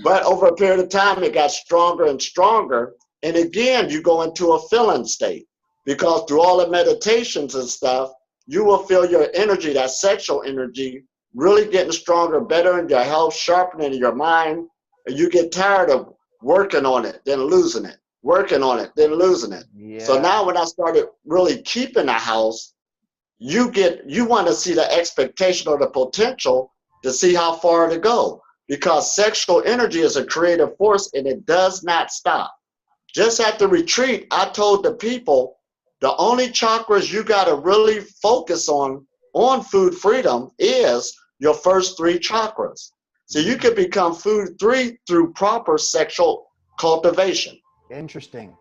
But over a period of time, it got stronger and stronger. And again, you go into a filling state because through all the meditations and stuff, you will feel your energy, that sexual energy, really getting stronger, better in your health, sharpening your mind. And you get tired of working on it, then losing it, working on it, then losing it. Yeah. So now when I started really keeping the house, you want to see the expectation or the potential to see how far to go. Because sexual energy is a creative force and it does not stop. Just at the retreat, I told the people, the only chakras you got to really focus on food freedom is your first 3 chakras. So you can become food free through proper sexual cultivation. Interesting.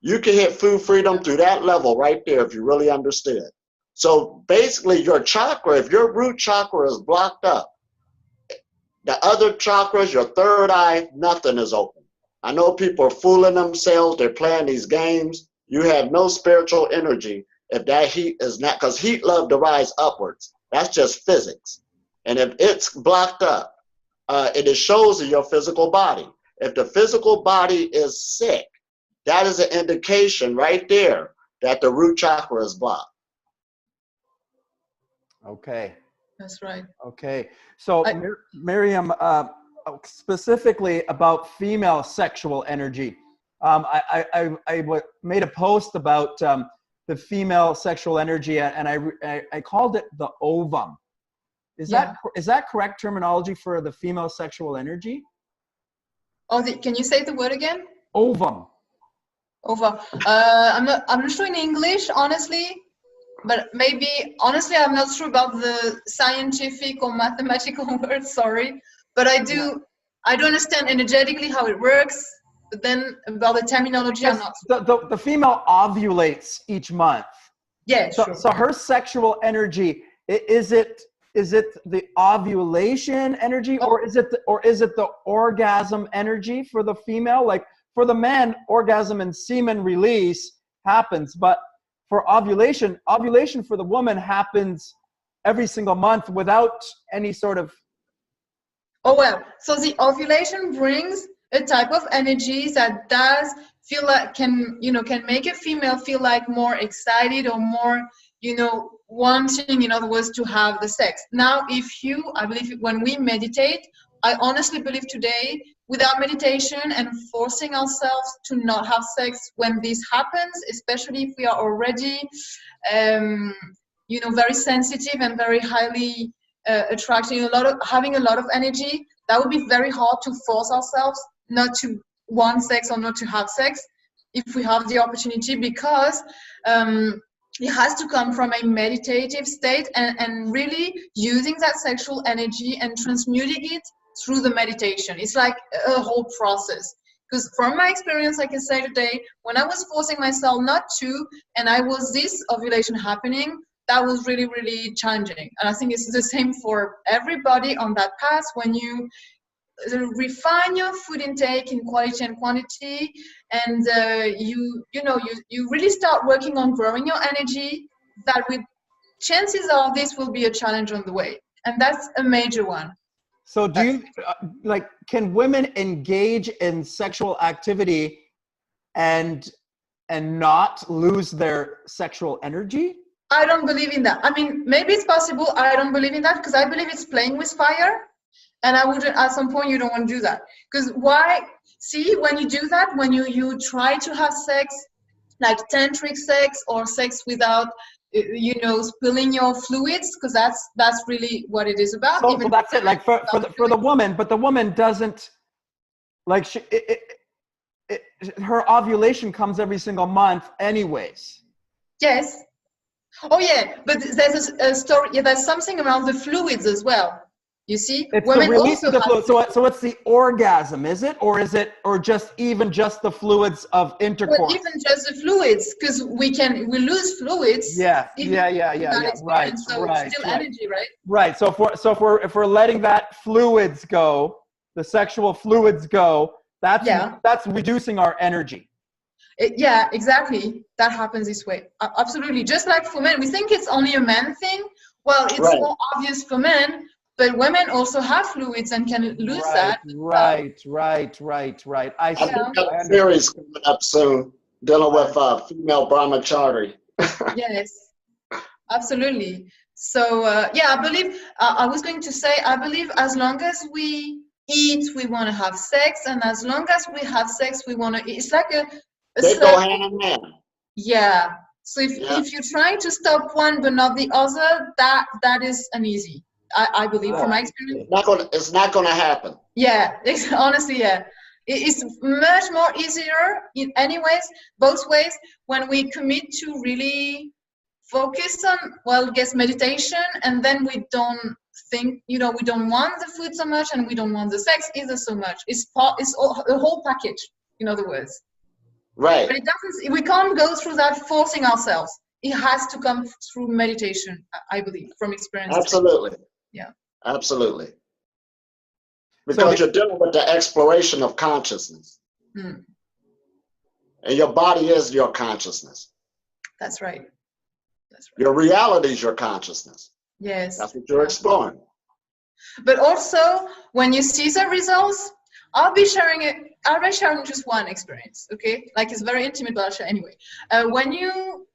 You can hit food freedom through that level right there if you really understood. So basically your chakra, if your root chakra is blocked up, the other chakras, your third eye, nothing is open. I know people are fooling themselves. They're playing these games. You have no spiritual energy if that heat is not, because heat love to rise upwards. That's just physics. And if it's blocked up, it shows in your physical body. If the physical body is sick, that is an indication right there that the root chakra is blocked. Okay. That's right. Okay. So, Miriam, specifically about female sexual energy, I made a post about the female sexual energy, and I called it the ovum. Is that correct terminology for the female sexual energy? Oh, can you say the word again? ovum? Over. I'm not sure in English, honestly, but maybe, honestly, I'm not sure about the scientific or mathematical words, sorry. But I do understand energetically how it works, but then about the terminology, I'm not sure. The female ovulates each month. Yeah, So, sure. so her sexual energy, is it the ovulation energy, or is it the orgasm energy for the female? Like for the man, orgasm and semen release happens, but for ovulation for the woman happens every single month without any sort of. Oh well, so the ovulation brings a type of energy that does feel like can make a female feel like more excited or more wanting, in other words, to have the sex. Now, I believe when we meditate, I honestly believe today, without meditation and forcing ourselves to not have sex when this happens, especially if we are already, very sensitive and very highly attracting having a lot of energy, that would be very hard to force ourselves not to want sex or not to have sex if we have the opportunity, because it has to come from a meditative state and really using that sexual energy and transmuting it through the meditation. It's like a whole process. Because from my experience, I can say today, when I was forcing myself not to, and I was this ovulation happening, that was really, really challenging. And I think it's the same for everybody on that path. When you refine your food intake in quality and quantity, and you really start working on growing your energy, that with chances are this will be a challenge on the way, and that's a major one. So do you can women engage in sexual activity and not lose their sexual energy? I don't believe in that. I mean, maybe it's possible. I don't believe in that, because I believe it's playing with fire. And I wouldn't, at some point, you don't want to do that. Because why? See, when you do that, when you try to have sex, like tantric sex or sex without, spilling your fluids, because that's really what it is about. So that's it. Like for the woman, but the woman doesn't, like, her ovulation comes every single month anyways. Yes. Oh yeah, but there's a story. Yeah, there's something around the fluids as well. You see, it's the release of the fluid. So it's the orgasm, is it, or just the fluids of intercourse? Well, even just the fluids, because we lose fluids. Yeah. Right. So it's still energy, right? Right. So if we're letting that fluids go, the sexual fluids go, that's reducing our energy. Yeah, exactly. That happens this way. Absolutely. Just like for men, we think it's only a man thing. Well, it's more obvious for men, but women also have fluids and can lose that. Right. I think that series coming up soon, dealing with female brahmachari. Yes, absolutely. So, I believe, I was going to say, I believe as long as we eat, we want to have sex, and as long as we have sex, we want to eat. It's like they go hand in hand. Yeah. So if you're trying to stop one but not the other, that is uneasy. I believe from my experience. It's not gonna happen. Yeah, honestly, yeah. It's much more easier in anyways, both ways, when we commit to really focus on, meditation, and then we don't think, we don't want the food so much, and we don't want the sex either so much. It's the whole package, in other words. Right. But we can't go through that forcing ourselves. It has to come through meditation, I believe, from experience. Absolutely. Yeah. Absolutely. Because you're dealing with the exploration of consciousness. And your body is your consciousness. That's right. Your reality is your consciousness. Yes. That's what you're exploring. But also, when you see the results, I'll be sharing just one experience, okay? Like, it's very intimate, but I'll share anyway. When you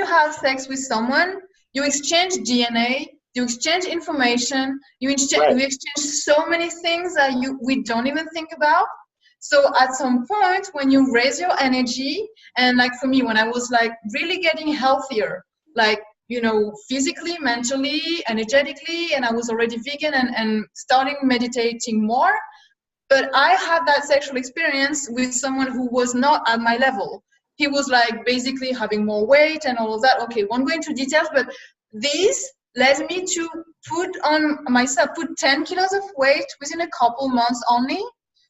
have sex with someone, you exchange DNA, you exchange information, you exchange so many things that we don't even think about. So at some point, when you raise your energy, and like for me, when I was like really getting healthier, like, physically, mentally, energetically, and I was already vegan and starting meditating more, But I had that sexual experience with someone who was not at my level. He was like basically having more weight and all of that. Okay, won't go into details, but this led me to put 10 kilos of weight within a couple months only,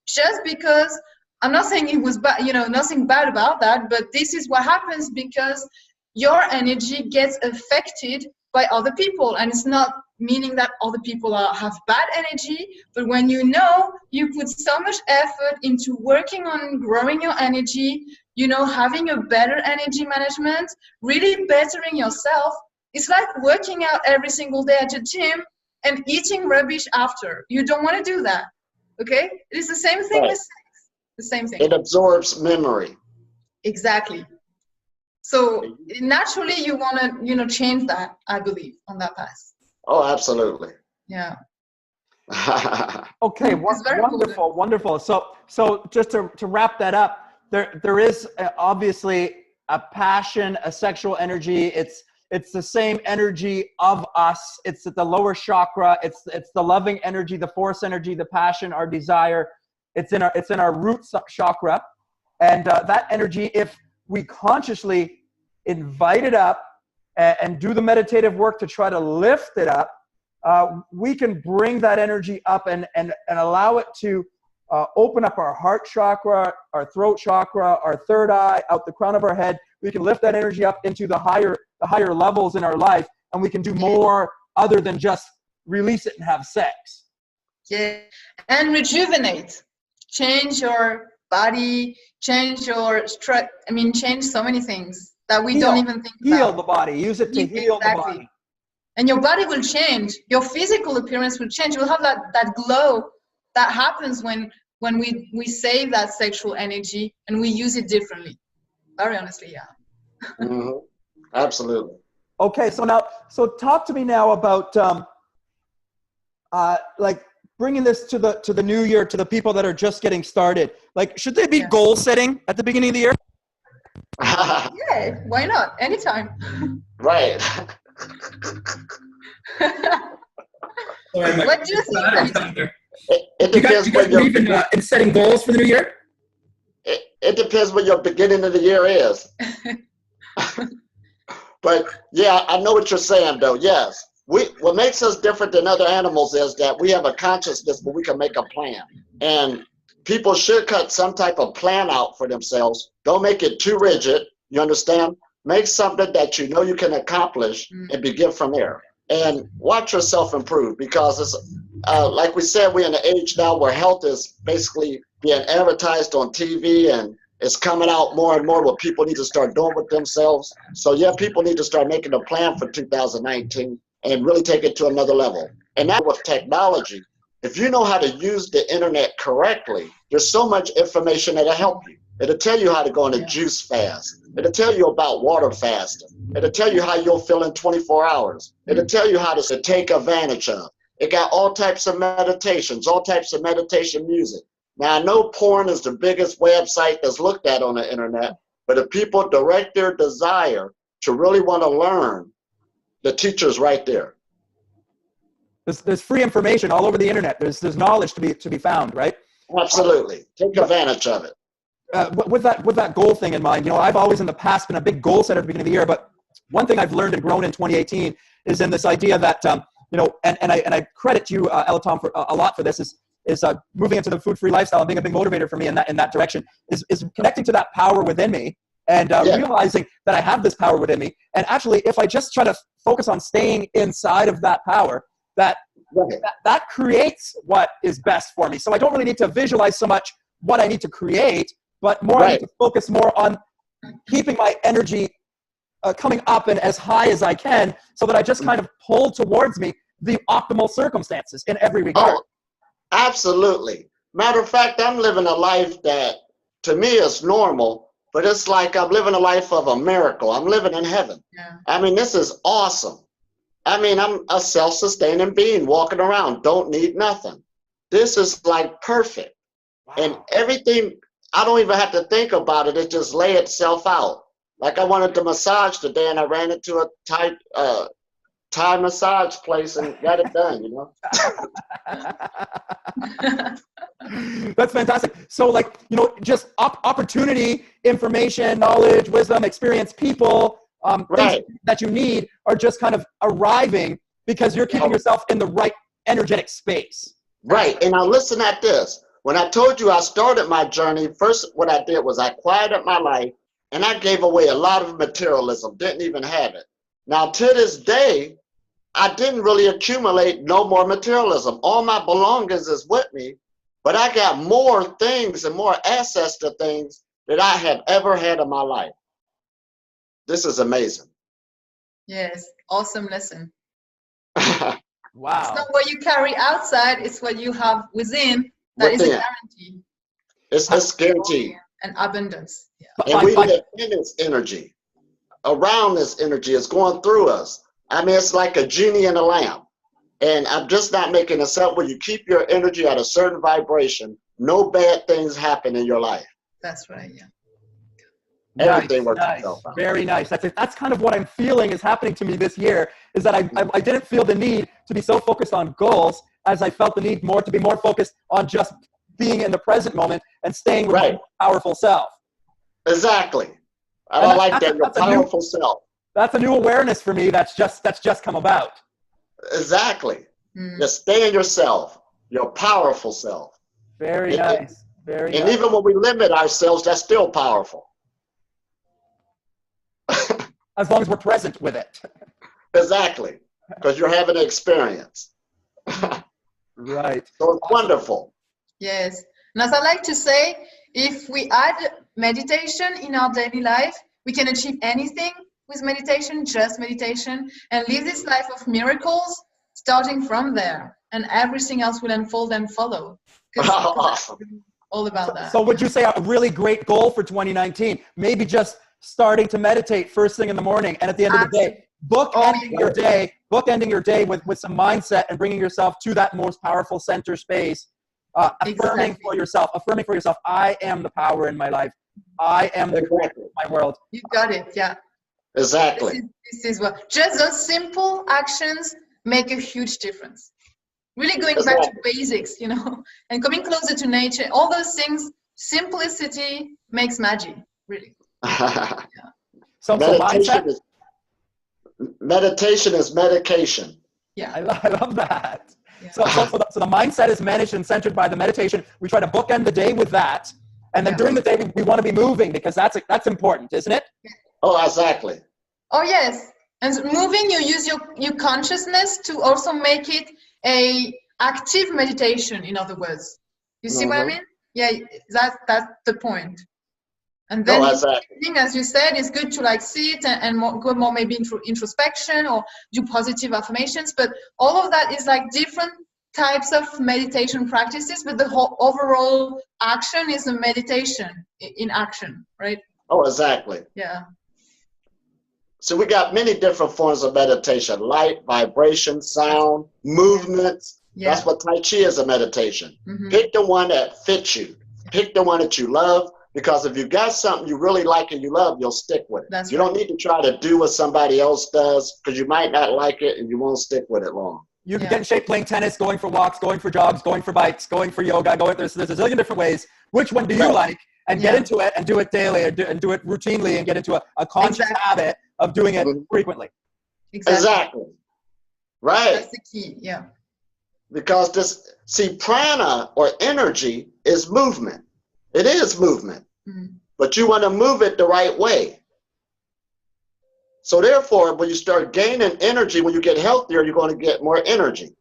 just because I'm not saying it was bad, nothing bad about that, but this is what happens because your energy gets affected by other people. And it's not meaning that other people have bad energy, but when you put so much effort into working on growing your energy, having a better energy management, really bettering yourself. It's like working out every single day at the gym and eating rubbish after. You don't want to do that, okay? It is the same thing with sex. The same thing. It absorbs memory. Exactly. So naturally you want to, change that, I believe, on that path. Oh, absolutely. Yeah. Okay, wonderful, wonderful. So just to wrap that up, there is obviously a passion, a sexual energy. It's the same energy of us. It's at the lower chakra. It's the loving energy, the force energy, the passion, our desire. It's in our root chakra, and that energy, if we consciously invite it up and do the meditative work to try to lift it up, we can bring that energy up and allow it to open up our heart chakra, our throat chakra, our third eye, out the crown of our head. We can lift that energy up into the higher levels in our life, and we can do more other than just release it and have sex. Yeah, and rejuvenate, change your body, change your stress. Change so many things that we don't even think about. Heal the body. Use it to heal the body. And your body will change. Your physical appearance will change. You'll have that glow that happens when we save that sexual energy and we use it differently. Very honestly, yeah. Mm-hmm. Absolutely. Okay, so talk to me now about like bringing this to the new year, to the people that are just getting started. Like, should they be goal setting at the beginning of the year? Yeah, why not? Anytime. Right. What do you think? It depends. You guys believe in setting goals for the new year? It depends what your beginning of the year is. But yeah, I know what you're saying though. Yes. What makes us different than other animals is that we have a consciousness, but we can make a plan. And people should cut some type of plan out for themselves. Don't make it too rigid. You understand? Make something that you know you can accomplish and begin from there. And watch yourself improve, because it's like we said, we're in an age now where health is basically being advertised on TV, and it's coming out more and more what people need to start doing with themselves. So yeah, people need to start making a plan for 2019 and really take it to another level. And now with technology, if you know how to use the internet correctly, there's so much information that'll help you. It'll tell you how to go on a juice fast. It'll tell you about water fasting. It'll tell you how you'll feel in 24 hours. It'll tell you how to take advantage of. It got all types of meditations, all types of meditation music. Now, I know porn is the biggest website that's looked at on the internet, but if people direct their desire to really want to learn, the teacher's right there. There's free information all over the internet. There's knowledge to be found, right? Absolutely. Take advantage of it. With that goal thing in mind, I've always in the past been a big goal setter at the beginning of the year, but one thing I've learned and grown in 2018 is in this idea that, and I credit you, Elatom, for a lot for this, is moving into the food-free lifestyle and being a big motivator for me in that direction, is connecting to that power within me and realizing that I have this power within me. And actually, if I just try to focus on staying inside of that power, that creates what is best for me. So I don't really need to visualize so much what I need to create, but more I need to focus more on keeping my energy coming up and as high as I can, so that I just kind of pull towards me the optimal circumstances in every regard. Oh, absolutely. Matter of fact, I'm living a life that to me is normal, but it's like I'm living a life of a miracle. I'm living in heaven. Yeah. I mean, this is awesome. I mean, I'm a self-sustaining being walking around, don't need nothing. This is like perfect. Wow. And everything, I don't even have to think about it. It just lay itself out. Like I wanted to massage today and I ran into a Thai massage place and got it done, you know? That's fantastic. So like, you know, just opportunity, information, knowledge, wisdom, experience, people, things Right. that you need are just kind of arriving because you're keeping yourself in the right energetic space. Right. And now listen at this. When I told you I started my journey, first what I did was I quieted my life and I gave away a lot of materialism, didn't even have it. Now to this day, I didn't really accumulate no more materialism. All my belongings is with me, but I got more things and more access to things that I have ever had in my life. This is amazing. Yes, awesome lesson. Wow. It's not what you carry outside, it's what you have within that is a Within. guarantee. It's guaranteed. And abundance. Yeah. And we live in this energy. Around this energy, it's going through us. I mean, it's like a genie in a lamp. And I'm just not making this up. When you keep your energy at a certain vibration, no bad things happen in your life. That's right, yeah. Everything works itself out. Very nice. That's kind of what I'm feeling is happening to me this year, is that I didn't feel the need to be so focused on goals as I felt the need to be more focused on just being in the present moment and staying with my powerful self. Exactly. I like that, your powerful self. That's a new awareness for me that's just come about. Exactly. Just stay in yourself, your powerful self. Very nice. Very nice. And even when we limit ourselves, that's still powerful. As long as we're present with it. Exactly. Because you're having an experience. Right. So it's wonderful. Yes. And as I like to say, if we add meditation in our daily life, we can achieve anything with meditation, just meditation, and live this life of miracles starting from there. And everything else will unfold and follow. Awesome. All about that. So would you say a really great goal for 2019, maybe just starting to meditate first thing in the morning and at the end of the day, bookending your day with some mindset and bringing yourself to that most powerful center space, affirming for yourself, I am the power in my life. I am the creator of my world. You got it, yeah. Exactly. This is what, just those simple actions make a huge difference. Really going back to basics, you know, and coming closer to nature, all those things, simplicity makes magic, really. Yeah. So meditation is medication. Yeah, I love that. Yeah. So the mindset is managed and centered by the meditation. We try to bookend the day with that, and then during the day we want to be moving because that's important, isn't it? Oh, exactly. Oh yes, and moving, you use your consciousness to also make it a active meditation. In other words, you see what I mean? Yeah, that's the point. And then, as you said, it's good to like sit and go more maybe into introspection or do positive affirmations. But all of that is like different types of meditation practices. But the whole overall action is a meditation in action, right? Oh, exactly. Yeah. So we got many different forms of meditation: light, vibration, sound, movements. Yeah. That's what Tai Chi is, a meditation. Pick the one that fits you. Pick the one that you love. Because if you got something you really like and you love, you'll stick with it. You don't need to try to do what somebody else does because you might not like it and you won't stick with it long. You can get in shape playing tennis, going for walks, going for jogs, going for bikes, going for yoga, there's a zillion different ways. Which one do you like? And get into it and do it daily and do it routinely and get into a conscious habit of doing it frequently. Exactly. Right. That's the key, yeah. Because prana or energy is movement. It is movement, but you want to move it the right way. So therefore, when you start gaining energy, when you get healthier, you're going to get more energy.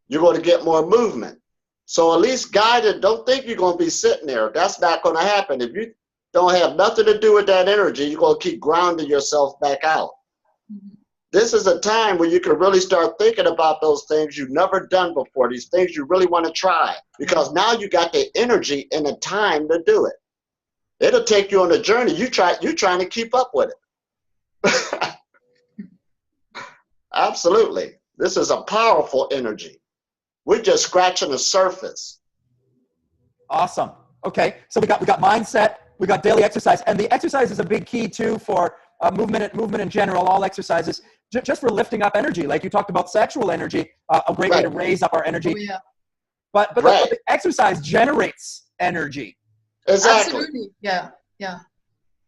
You're going to get more movement. So at least guided, don't think you're going to be sitting there. That's not going to happen. If you don't have nothing to do with that energy, you're going to keep grounding yourself back out. This is a time where you can really start thinking about those things you've never done before, these things you really want to try, because now you got the energy and the time to do it. It'll take you on a journey. You're trying to keep up with it. Absolutely. This is a powerful energy. We're just scratching the surface. Awesome. Okay, so we got mindset, we got daily exercise, and the exercise is a big key too for movement in general, all exercises. just for lifting up energy. Like you talked about sexual energy, a great way to raise up our energy. Oh, yeah. But the exercise generates energy. Exactly. Absolutely. Yeah. Yeah.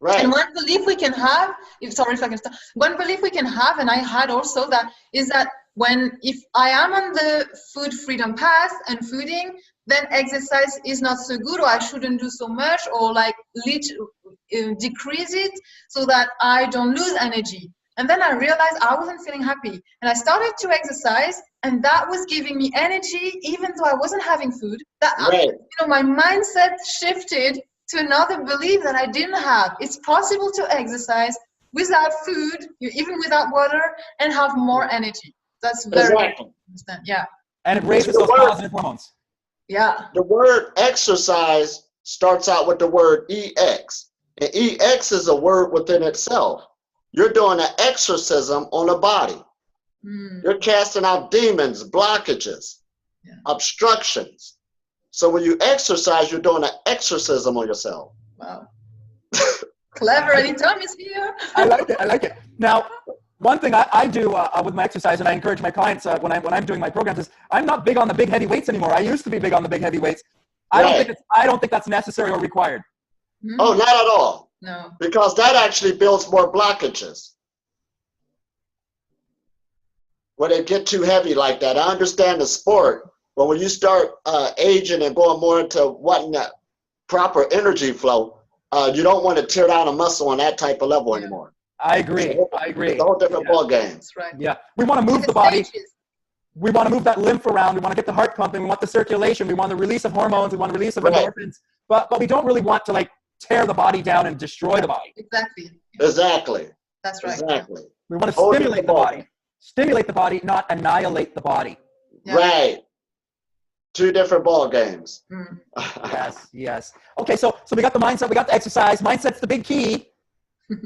Right. And one belief we can have, sorry if I can stop, one belief we can have, and I had also that, is that if I am on the food freedom path and fooding, then exercise is not so good, or I shouldn't do so much, or like decrease it so that I don't lose energy. And then I realized I wasn't feeling happy, and I started to exercise, and that was giving me energy even though I wasn't having food. That my mindset shifted to another belief that I didn't have. It's possible to exercise without food, even without water, and have more energy. That's very important to understand. Yeah. And it raises those positive hormones. Yeah. The word exercise starts out with the word EX. And EX is a word within itself. You're doing an exorcism on the body. You're casting out demons, blockages, obstructions. So when you exercise, you're doing an exorcism on yourself. Wow. Clever. Anytime is here. I like it. Now, one thing I do with my exercise, and I encourage my clients when I'm doing my programs, is I'm not big on the big heavy weights anymore. I used to be big on the big heavy weights. I don't think that's necessary or required. Oh, not at all. No. Because that actually builds more blockages. When they get too heavy like that, I understand the sport, but when you start aging and going more into wanting that proper energy flow, you don't want to tear down a muscle on that type of level anymore. I agree. It's a whole different ball game. That's right. Yeah, we want to move the body. We want to move that lymph around. We want to get the heart pumping. We want the circulation. We want the release of hormones. We want the release of endorphins. But we don't really want to like tear the body down and destroy the body. Exactly. That's right. Exactly. We want to stimulate the body. Stimulate the body, not annihilate the body. Yeah. Right. Two different ball games. Yes. Okay, so we got the mindset, we got the exercise. Mindset's the big key.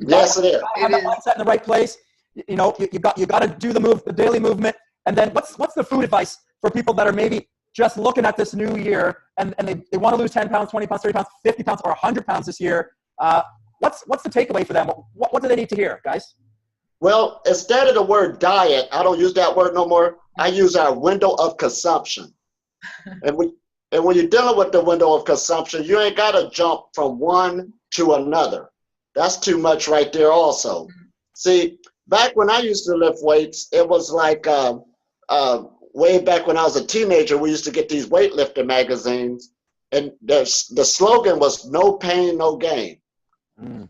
Yes, it is. Have that mindset in the right place. You got to do the daily movement. And then what's the food advice for people that are maybe just looking at this new year and they want to lose 10 pounds, 20 pounds, 30 pounds, 50 pounds, or 100 pounds this year? What's the takeaway for them? What do they need to hear, guys? Well, instead of the word diet, I don't use that word no more. I use our window of consumption. And when you're dealing with the window of consumption, you ain't got to jump from one to another. That's too much right there also. See, back when I used to lift weights, it was like way back when I was a teenager, we used to get these weightlifting magazines, and the slogan was no pain, no gain.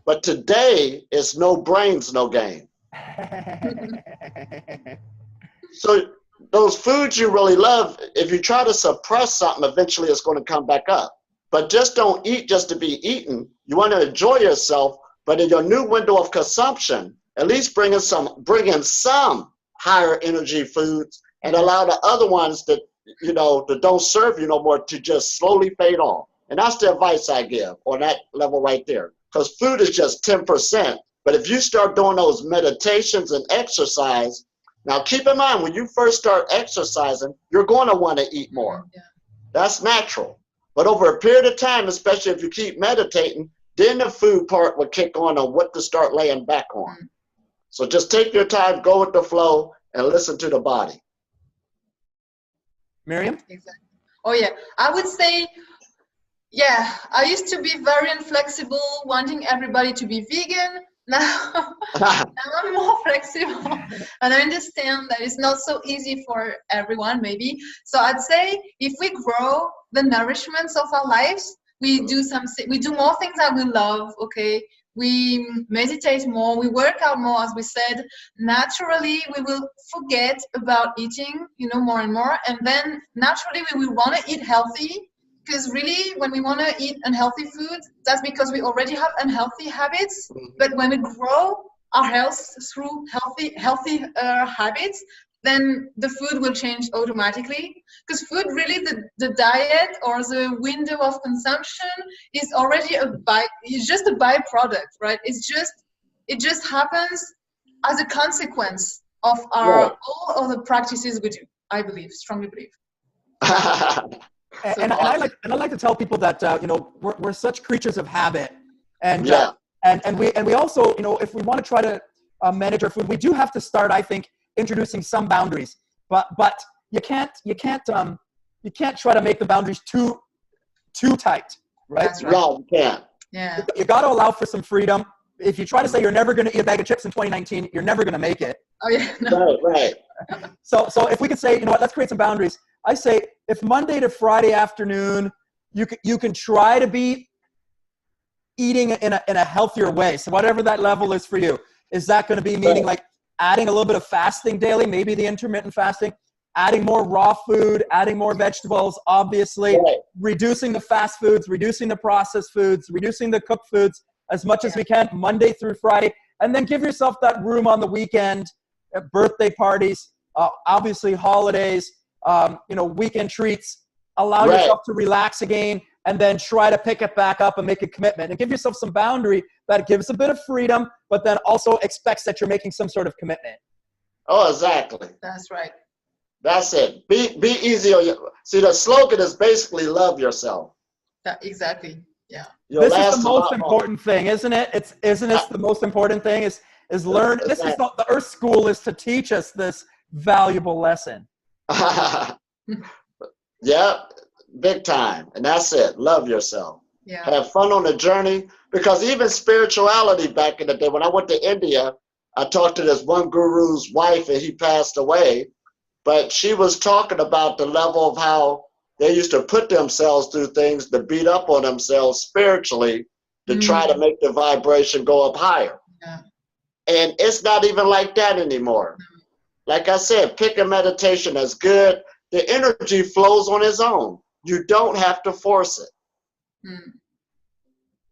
But today, it's no brains, no gain. So those foods you really love, if you try to suppress something, eventually it's going to come back up. But just don't eat just to be eaten. You want to enjoy yourself, but in your new window of consumption, at least bring in some higher energy foods and allow the other ones that don't serve you no more to just slowly fade off. And that's the advice I give on that level right there. Because food is just 10%. But if you start doing those meditations and exercise, now keep in mind, when you first start exercising, you're going to want to eat more. Yeah. That's natural. But over a period of time, especially if you keep meditating, then the food part will kick on what to start laying back on. So just take your time, go with the flow, and listen to the body. Miriam? Exactly. Oh, yeah. I would say, I used to be very inflexible, wanting everybody to be vegan. Now I'm more flexible, and I understand that it's not so easy for everyone, maybe. So I'd say if we grow the nourishments of our lives, we do more things that we love. Okay, we meditate more, we work out more, as we said. Naturally, we will forget about eating, more and more, and then naturally we will want to eat healthy. Because really, when we want to eat unhealthy food, that's because we already have unhealthy habits. But when we grow our health through healthy habits, then the food will change automatically. Because food, really, the diet or the window of consumption is already it's just a byproduct, right? It just happens as a consequence of all of the practices we do. I strongly believe. And I like to tell people that we're such creatures of habit, and we also if we want to try to manage our food, we do have to start, I think, introducing some boundaries. But you can't try to make the boundaries too tight, right? That's right. No, you can't. Yeah. You got to allow for some freedom. If you try to say you're never going to eat a bag of chips in 2019, you're never going to make it. Oh yeah. No. Right. So if we could say, you know what, let's create some boundaries. I say if Monday to Friday afternoon, you can try to be eating in a healthier way. So whatever that level is for you, is that going to be meaning like adding a little bit of fasting daily, maybe the intermittent fasting, adding more raw food, adding more vegetables, obviously, reducing the fast foods, reducing the processed foods, reducing the cooked foods as much as we can, Monday through Friday, and then give yourself that room on the weekend, birthday parties, obviously holidays, weekend treats. Allow yourself to relax again, and then try to pick it back up and make a commitment. And give yourself some boundary that gives a bit of freedom, but then also expects that you're making some sort of commitment. Oh, exactly. That's right. That's it. Be easy on you. See, the slogan is basically love yourself. Exactly. Yeah. This is the most important thing, isn't it? Isn't it the most important thing is learn. This is the Earth School is to teach us this valuable lesson. Yeah, big time. And that's it. Love yourself. Yeah. Have fun on the journey. Because even spirituality back in the day, when I went to India, I talked to this one guru's wife and he passed away. But she was talking about the level of how they used to put themselves through things to beat up on themselves spiritually to try to make the vibration go up higher. Yeah. And it's not even like that anymore. Like I said, pick a meditation that's good. The energy flows on its own. You don't have to force it.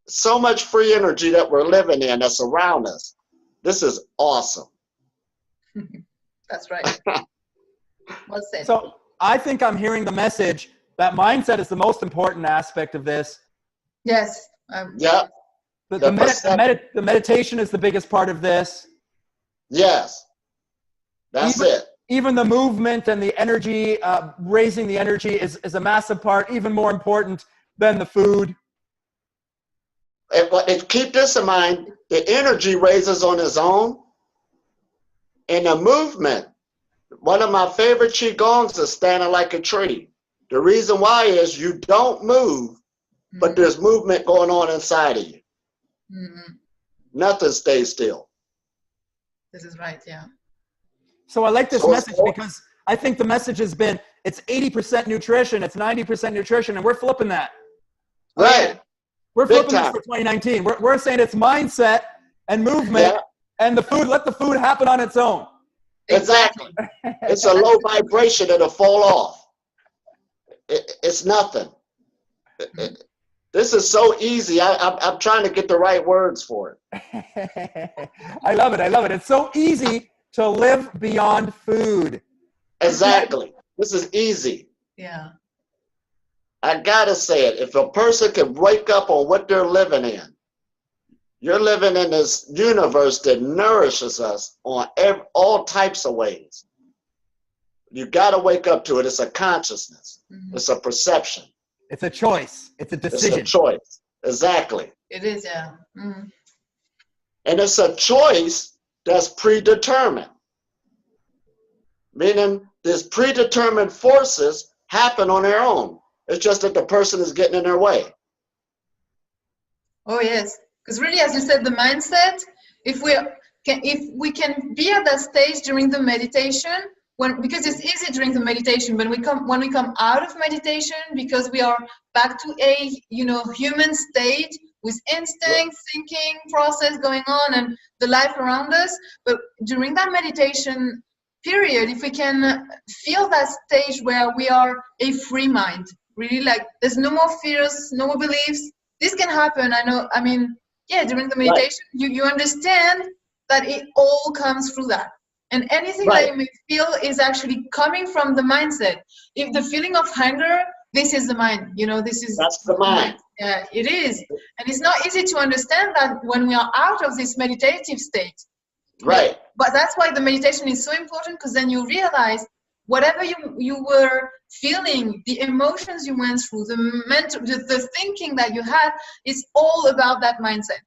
So much free energy that we're living in that's around us. This is awesome. That's right. Well said. So I think I'm hearing the message that mindset is the most important aspect of this. Yes. Yeah. The meditation is the biggest part of this. Yes. That's it. Even the movement and the energy, raising the energy is a massive part, even more important than the food. And keep this in mind, the energy raises on its own. And the movement, one of my favorite Qigongs is standing like a tree. The reason why is you don't move, but there's movement going on inside of you. Nothing stays still. This is right, yeah. So I like this message because I think the message has been, it's 80% nutrition, it's 90% nutrition, and we're flipping that. Right. We're flipping this for 2019. We're saying it's mindset and movement and the food, let the food happen on its own. Exactly. It's a low vibration, it'll fall off. It's nothing. This is so easy. I'm trying to get the right words for it. I love it. I love it. It's so easy to live beyond food. Exactly. This is easy. Yeah. I gotta say it. If a person can wake up on what they're living in, you're living in this universe that nourishes us on all types of ways. You gotta wake up to it. It's a consciousness. It's a perception. It's a choice. It's a decision. It's a choice. Exactly. It is, yeah. And it's a choice that's predetermined. Meaning these predetermined forces happen on their own. It's just that the person is getting in their way. Oh, yes. Because really, as you said, the mindset, if we can be at that stage during the meditation, because it's easy during the meditation, when we come out of meditation, because we are back to a human state with instinct, thinking process going on, and the life around us. But during that meditation period, if we can feel that stage where we are a free mind, really, like there's no more fears, no more beliefs. This can happen. During the meditation, you understand that it all comes through that. And anything that you may feel is actually coming from the mindset. If the feeling of hunger, this is the mind. That's the mind. Yeah, it is. And it's not easy to understand that when we are out of this meditative state. Right. But that's why the meditation is so important, because then you realize whatever you were feeling, the emotions you went through, the thinking that you had, is all about that mindset.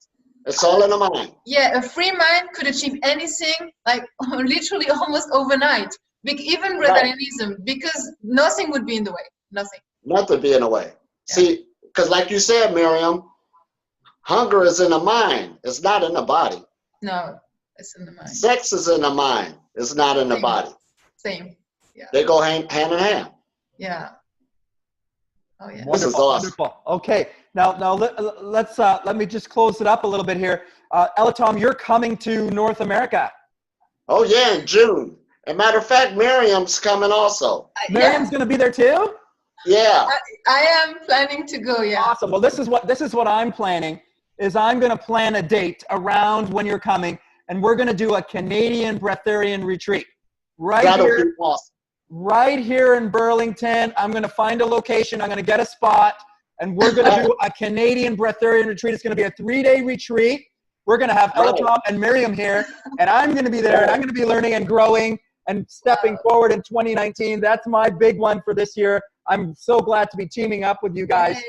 It's all in the mind. Yeah, a free mind could achieve anything, like literally almost overnight. Even breatharianism, because nothing would be in the way. Nothing. Nothing be in the way. Yeah. See, because like you said, Miriam, hunger is in the mind. It's not in the body. No, it's in the mind. Sex is in the mind. It's not in the Same. body. Same. Yeah. They go hand in hand. Yeah. Oh yeah. This is awesome. Wonderful. Okay, now let me just close it up a little bit here. Elatom, you're coming to North America. Oh yeah, in June. As a matter of fact, Miriam's coming also. Miriam's going to be there too? Yeah. I am planning to go. Yeah. Awesome. Well, this is what I'm planning. Is I'm going to plan a date around when you're coming, and we're going to do a Canadian Breatharian retreat That'll be awesome. right here in Burlington. I'm going to find a location. I'm going to get a spot, and we're going to do a Canadian Breatharian retreat. It's going to be a 3-day retreat. We're going to have Elatom and Miriam here, and I'm going to be there, and I'm going to be learning and growing and stepping forward in 2019. That's my big one for this year. I'm so glad to be teaming up with you guys.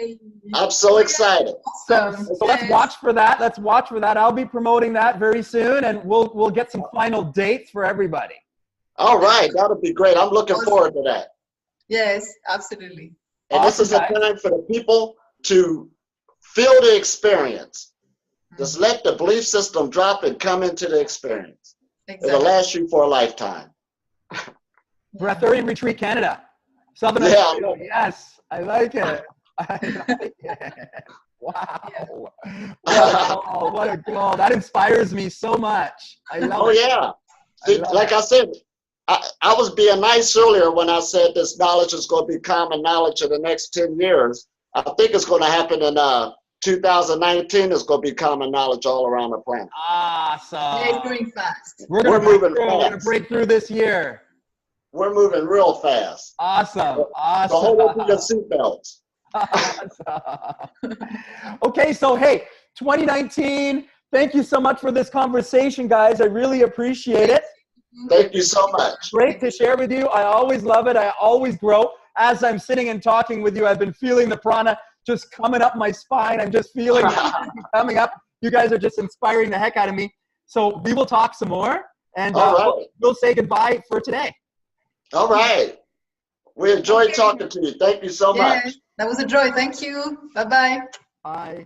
I'm so excited. So let's watch for that. Let's watch for that. I'll be promoting that very soon, and we'll get some final dates for everybody. All right, that'll be great. I'm looking forward to that. Yes, absolutely. And this is a time for the people to feel the experience. Just let the belief system drop and come into the experience. Exactly. It'll last you for a lifetime. Breatharian Retreat Canada. Southern Ontario. Yes, I like it. I like it. Wow. What a goal. That inspires me so much. I love it. Yeah. See, like I said, I was being nice earlier when I said this knowledge is going to be common knowledge in the next 10 years. I think it's going to happen in 2019. It's going to be common knowledge all around the planet. Awesome. Yeah, it's going fast. We're going to break through this year. We're moving real fast. Awesome. Awesome. So hold on to your seatbelts. Awesome. Okay, so hey, 2019, thank you so much for this conversation, guys. I really appreciate it. Thank you so much. Great to share with you. I always love it. I always grow. As I'm sitting and talking with you, I've been feeling the prana just coming up my spine. I'm just feeling it coming up. You guys are just inspiring the heck out of me. So we will talk some more, and we'll say goodbye for today. All right. We enjoyed talking to you. Thank you so much. That was a joy. Thank you. Bye-bye. Bye.